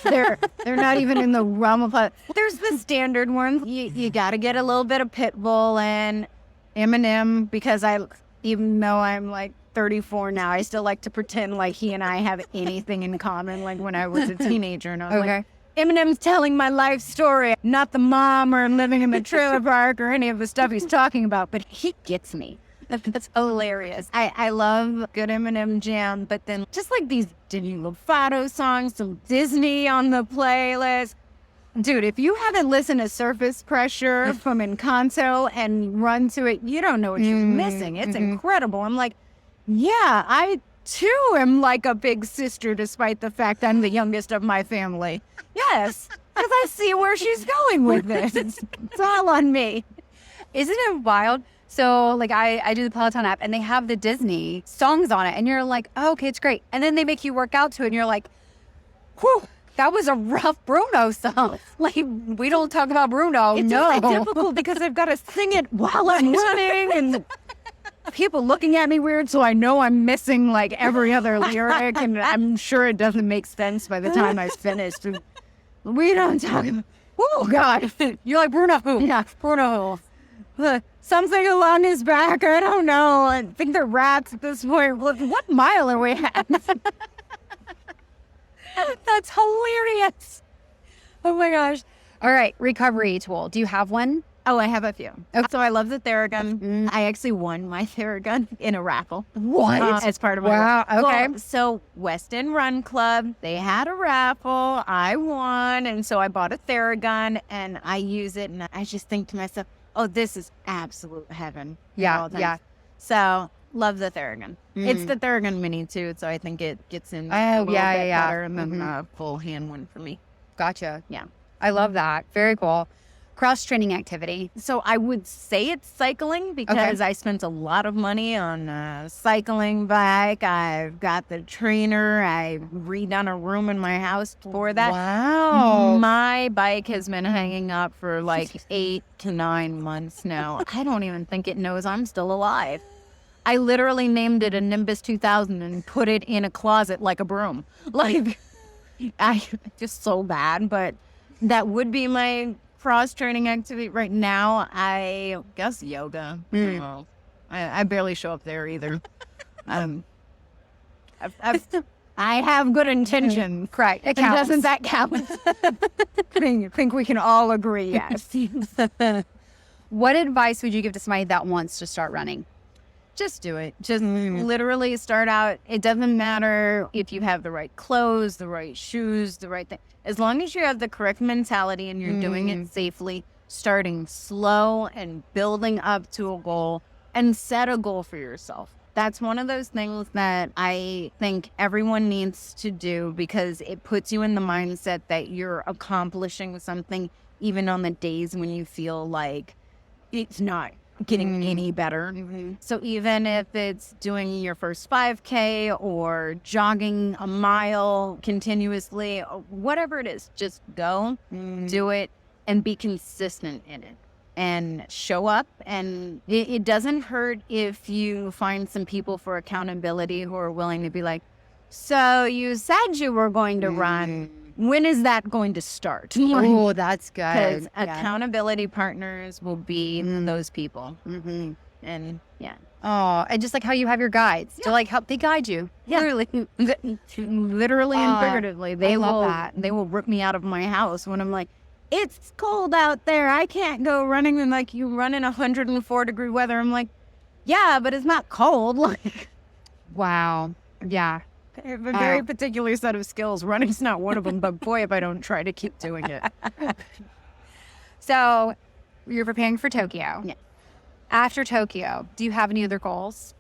They're not even in the realm of. There's the standard ones. You got to get a little bit of Pitbull and Eminem because even though I'm like 34 now, I still like to pretend like he and I have anything in common. Like when I was a teenager, and I was like, Eminem's telling my life story, not the mom or living in the trailer park or any of the stuff he's talking about, but he gets me. That's hilarious. I love good Eminem jam, but then just like these Demi Lovato songs, some Disney on the playlist. Dude, if you haven't listened to Surface Pressure from Encanto and run to it, you don't know what you're missing. It's incredible. I'm like, yeah, I too am like a big sister despite the fact I'm the youngest of my family. Yes, because I see where she's going with this. It's all on me. Isn't it wild? So like I do the Peloton app and they have the Disney songs on it and you're like, oh, okay, it's great. And then they make you work out to it and you're like, whew, that was a rough Bruno song. Like we don't talk about Bruno. It's no. really difficult because I've got to sing it while I'm running and people looking at me weird, so I know I'm missing like every other lyric and I'm sure it doesn't make sense by the time I've finished. We don't talk about, oh God. You're like, Bruno who? Yeah. Bruno who? Something along his back. I don't know. I think they're rats at this point. What mile are we at? That's hilarious. Oh my gosh. All right, recovery tool. Do you have one? Oh, I have a few. Okay. So I love the Theragun. I actually won my Theragun in a raffle. What? As part of my Wow, okay. Well, so West End Run Club, they had a raffle. I won. And so I bought a Theragun and I use it. And I just think to myself, oh, this is absolute heaven. Yeah. So love the Theragun. It's the Theragun Mini too. So I think it gets in a little bit better than a full hand one for me. Gotcha. Yeah. I love that. Very cool. Cross-training activity. So I would say it's cycling because I spent a lot of money on a cycling bike. I've got the trainer. I've redone a room in my house for that. Wow. My bike has been hanging up for like 8 to 9 months now. I don't even think it knows I'm still alive. I literally named it a Nimbus 2000 and put it in a closet like a broom. Like, I just so bad, but that would be my cross-training activity right now. I guess yoga. Well, I barely show up there either. I have good intentions. Correct. It And counts. doesn't that count? I think we can all agree, yes. What advice would you give to somebody that wants to start running? Just do it. Just literally start out. It doesn't matter if you have the right clothes, the right shoes, the right thing. As long as you have the correct mentality and you're doing it safely, starting slow and building up to a goal, and set a goal for yourself. That's one of those things that I think everyone needs to do because it puts you in the mindset that you're accomplishing something even on the days when you feel like it's not getting any better. So even if it's doing your first 5K or jogging a mile continuously, or whatever it is, just go, do it, and be consistent in it. And show up. And it doesn't hurt if you find some people for accountability who are willing to be like, so you said you were going to run. When is that going to start? Oh, that's good. Because accountability partners will be those people. And Oh, and just like how you have your guides to like help, they guide you. literally and figuratively, they will rip me out of my house when I'm like, it's cold out there. I can't go running. And like, you run in 104-degree weather. I'm like, yeah, but it's not cold. Like, Wow. Yeah. I have a very particular set of skills. Running's not one of them, but boy, if I don't try to keep doing it. So you're preparing for Tokyo. Yeah. After Tokyo, do you have any other goals?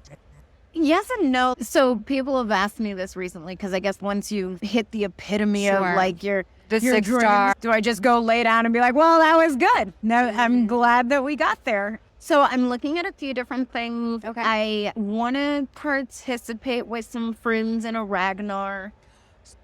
Yes and no. So people have asked me this recently because I guess once you hit the epitome of like your The your 6 dreams, star. do I just go lay down and be like, well, that was good. No, I'm glad that we got there. So I'm looking at a few different things. Okay. I want to participate with some friends in a Ragnar.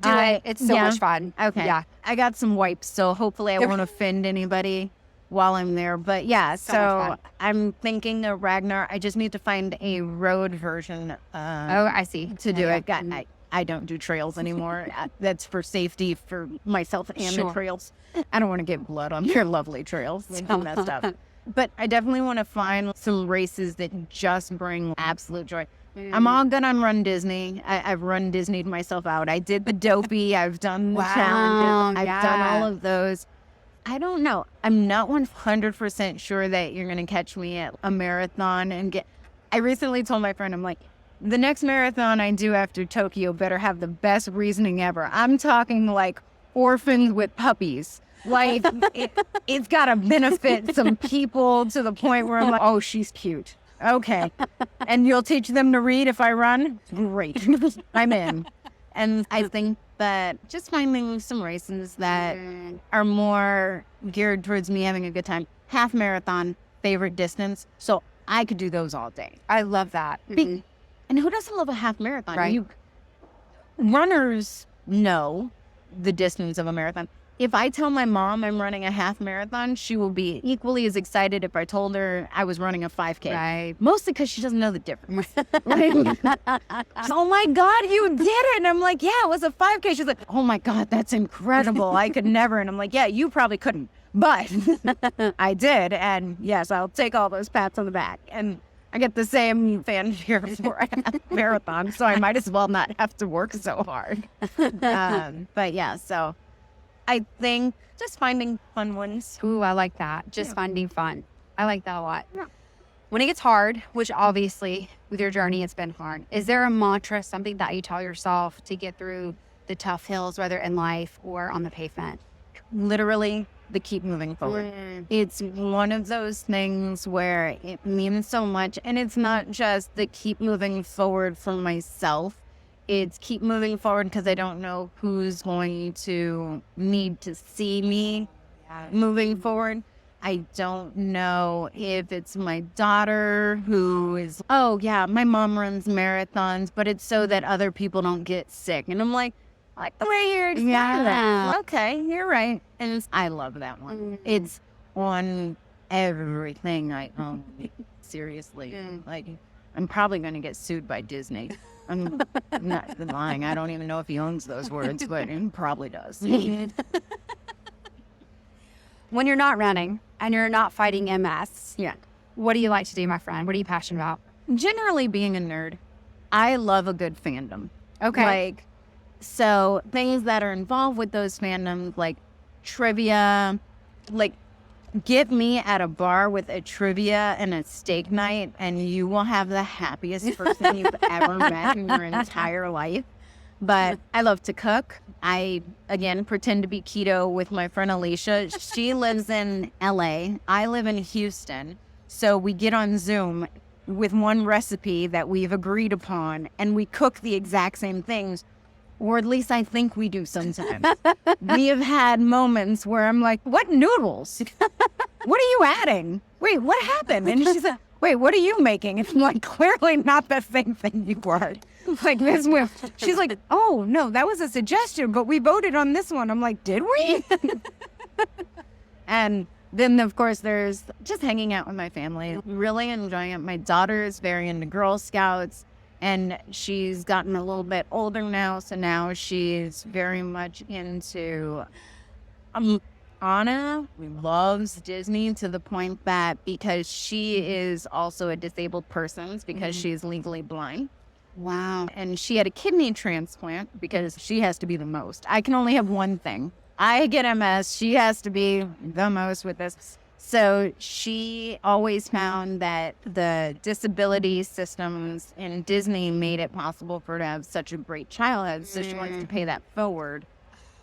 Do it. It's so much fun. Okay. Yeah. I got some wipes, so hopefully I won't offend anybody while I'm there. But yeah, So much fun. I'm thinking a Ragnar. I just need to find a road version Oh, I see. to do Yeah. it. I don't do trails anymore. That's for safety for myself and the trails. I don't want to get blood on your lovely trails. It's messed up. But I definitely want to find some races that just bring absolute joy. I'm all good on Run Disney. I've run Disney'd myself out. I did the Dopey. I've done the challenges. I've done all of those. I don't know. I'm not 100% sure that you're going to catch me at a marathon and get... I recently told my friend, I'm like, the next marathon I do after Tokyo better have the best reasoning ever. I'm talking like orphans with puppies. Like, it's got to benefit some people to the point where I'm like, oh, she's cute. Okay. And you'll teach them to read if I run? Great. I'm in. And I think that just finding some races that are more geared towards me having a good time. Half marathon, favorite distance. So I could do those all day. I love that. And who doesn't love a half marathon? Right. Runners know the distance of a marathon. If I tell my mom I'm running a half marathon, she will be equally as excited if I told her I was running a 5K. Right. Mostly because she doesn't know the difference. Oh my God, you did it. And I'm like, yeah, it was a 5K. She's like, oh my God, that's incredible. I could never. And I'm like, yeah, you probably couldn't. But I did. And yes, I'll take all those pats on the back. And I get the same fanfare for a marathon, so I might as well not have to work so hard. But yeah, so I think just finding fun ones. Ooh, I like that. Just finding fun. I like that a lot. Yeah. When it gets hard, which obviously with your journey, it's been hard, is there a mantra, something that you tell yourself to get through the tough hills, whether in life or on the pavement? Literally, the keep moving forward. It's one of those things where it means so much. And it's not just the keep moving forward for myself. It's keep moving forward because I don't know who's going to need to see me moving forward. I don't know if it's my daughter who is, oh yeah, my mom runs marathons, but it's so that other people don't get sick. And I'm like, I like the way you're explaining that. Okay, you're right. And I love that one. It's on everything I own. Seriously. Like, I'm probably going to get sued by Disney. I'm not lying. I don't even know if he owns those words, but he probably does. When you're not running and you're not fighting MS, what do you like to do, my friend? What are you passionate about? Generally being a nerd. I love a good fandom. Okay. Like, so things that are involved with those fandoms, like trivia, like get me at a bar with a trivia and a steak night and you will have the happiest person you've ever met in your entire life. But I love to cook. I, again, pretend to be keto with my friend Alicia. She lives in LA. I live in Houston. So we get on Zoom with one recipe that we've agreed upon and we cook the exact same things. Or at least I think we do sometimes. We have had moments where I'm like, what noodles? What are you adding? Wait, what happened? And she's like, wait, what are you making? And I'm like, clearly not the same thing you are. Like this one. She's like, oh, no, that was a suggestion, but we voted on this one. I'm like, did we? And then, of course, there's just hanging out with my family, really enjoying it. My daughter is very into Girl Scouts, and she's gotten a little bit older now, so now she's very much into Anna loves Disney to the point that because she is also a disabled person, because she's legally blind. Wow. And she had a kidney transplant because she has to be the most. I can only have one thing. I get MS. She has to be the most with this. So she always found that the disability systems in Disney made it possible for her to have such a great childhood. So she wants to pay that forward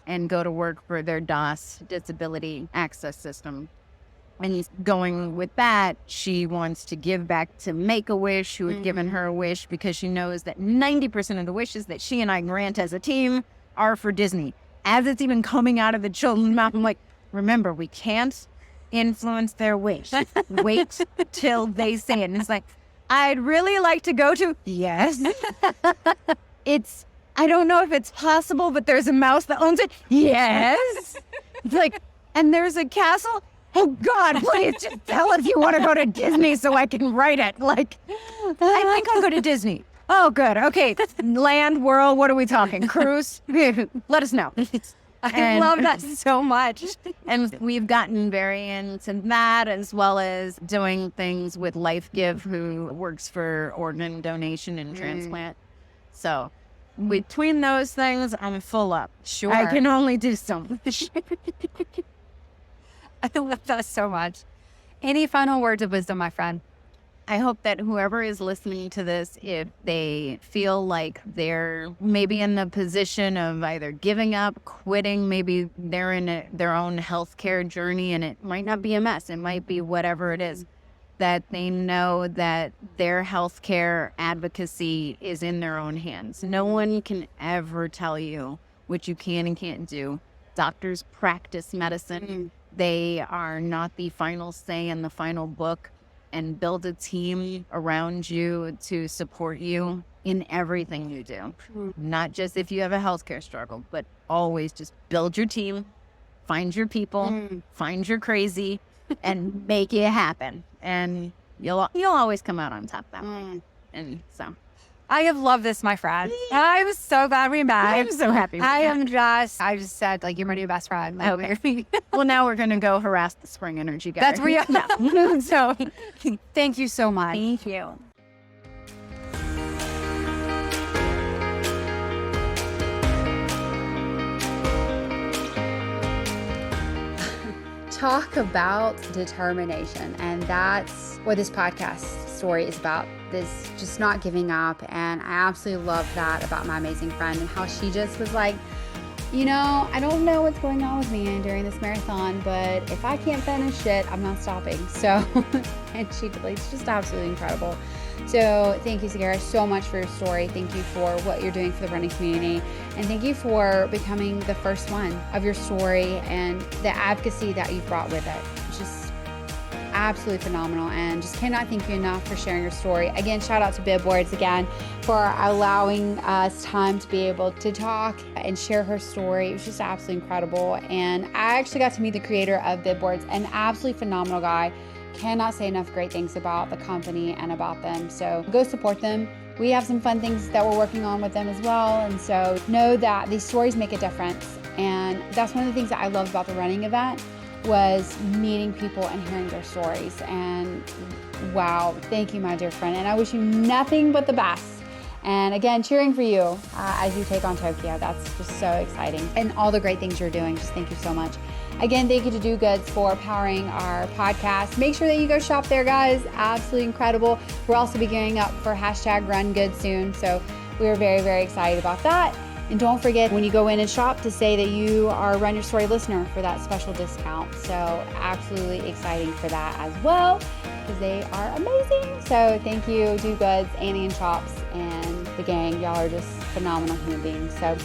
and go to work for their DOS disability access system. And going with that, she wants to give back to Make-A-Wish, who had given her a wish, because she knows that 90% of the wishes that she and I grant as a team are for Disney. As it's even coming out of the children's mouth, I'm like, remember, we can't influence their wish. Wait till they say it. And it's like, I'd really like to go to, yes. I don't know if it's possible, but there's a mouse that owns it. Yes. It's like, and there's a castle. Oh, God, please just tell us you want to go to Disney so I can write it. Like, I think I'll go to Disney. Oh, good. Okay. Land, world, what are we talking? Cruise? Let us know. I love that so much. And we've gotten very into that, as well as doing things with Life Give, who works for organ donation and transplant. So between those things, I'm full up. Sure. I can only do so much. I love that so much. Any final words of wisdom, my friend? I hope that whoever is listening to this, if they feel like they're maybe in the position of either giving up, quitting, maybe they're in their own healthcare journey, and it might not be MS, it might be whatever it is, that they know that their healthcare advocacy is in their own hands. No one can ever tell you what you can and can't do. Doctors practice medicine. They are not the final say in the final book. And build a team around you to support you in everything you do. Not just if you have a healthcare struggle, but always just build your team, find your people, find your crazy, and make it happen. And you'll always come out on top that way. And so I have loved this, my friend. I was so glad we met. I'm so happy. I just said, like, you're my new best friend. Like, okay. Well, now we're going to go harass the spring energy guy. That's where you So thank you so much. Thank you. talk about determination, and that's what this podcast story is about. This just not giving up. And I absolutely love that about my amazing friend, and how she just was like, you know, I don't know what's going on with me during this marathon, but if I can't finish it, I'm not stopping. So, and it's just absolutely incredible. So thank you, Sagirah, so much for your story. Thank you for what you're doing for the running community. And thank you for becoming the first one of your story and the advocacy that you've brought with it. It's just absolutely phenomenal, and just cannot thank you enough for sharing your story. Again, shout out to Bib Boards again for allowing us time to be able to talk and share her story. It was just absolutely incredible. And I actually got to meet the creator of Bib Boards, an absolutely phenomenal guy. Cannot say enough great things about the company and about them. So go support them. We have some fun things that we're working on with them as well. And so know that these stories make a difference. And that's one of the things that I loved about the running event, was meeting people and hearing their stories. And wow, thank you, my dear friend. And I wish you nothing but the best. And again, cheering for you as you take on Tokyo. That's just so exciting. And all the great things you're doing. Just thank you so much. Again, thank you to Do Goods for powering our podcast. Make sure that you go shop there, guys. Absolutely incredible. We'll also be gearing up for #RunGood soon. So we are very, very excited about that. And don't forget, when you go in and shop, to say that you are a Run Your Story listener for that special discount. So absolutely exciting for that as well, because they are amazing. So thank you, Do Goods, Annie and Chops, and the gang. Y'all are just phenomenal human beings. So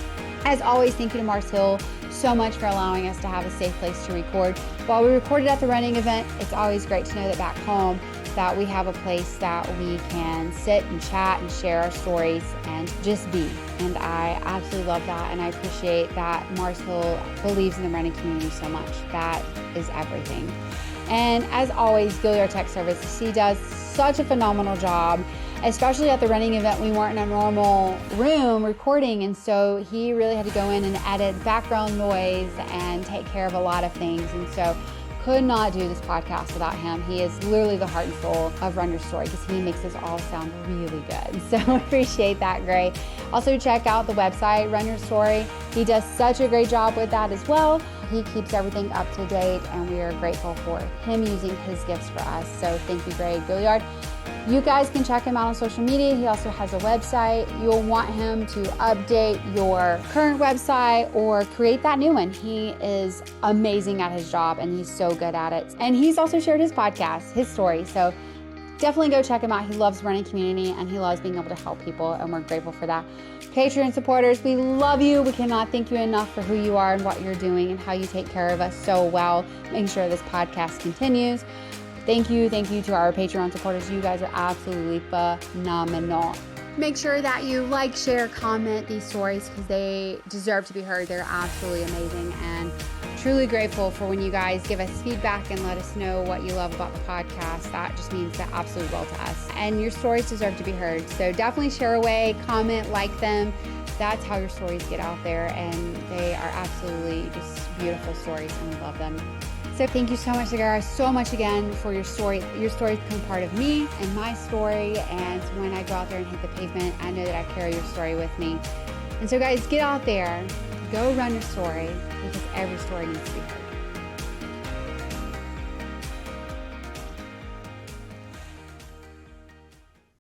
as always, thank you to Mars Hill so much for allowing us to have a safe place to record. While we recorded at the running event, it's always great to know that back home that we have a place that we can sit and chat and share our stories and just be. And I absolutely love that, and I appreciate that Mars Hill believes in the running community so much. That is everything. And as always, Gaillard Tech Services, he does such a phenomenal job. Especially at the running event, we weren't in a normal room recording, and so he really had to go in and edit background noise and take care of a lot of things. And so could not do this podcast without him. He is literally the heart and soul of Run Your Story, because he makes us all sound really good. So appreciate that, Gray. Also check out the website, Run Your Story. He does such a great job with that as well. He keeps everything up to date, and we are grateful for him using his gifts for us. So thank you, Gray Gaillard. You guys can check him out on social media. He also has a website. You'll want him to update your current website or create that new one. He is amazing at his job, and he's so good at it. And he's also shared his podcast, his story. So definitely go check him out. He loves running community, and he loves being able to help people, and we're grateful for that. Patreon supporters, we love you. We cannot thank you enough for who you are and what you're doing and how you take care of us so well, making sure this podcast continues. Thank you to our Patreon supporters. You guys are absolutely phenomenal. Make sure that you like, share, comment these stories, because they deserve to be heard. They're absolutely amazing, and truly grateful for when you guys give us feedback and let us know what you love about the podcast. That just means the absolute world to us. And your stories deserve to be heard. So definitely share away, comment, like them. That's how your stories get out there, and they are absolutely just beautiful stories, and we love them. So thank you so much, Sagirah, so much again for your story. Your story's become part of me and my story, and when I go out there and hit the pavement, I know that I carry your story with me. And so guys, get out there, go run your story, because every story needs to be heard.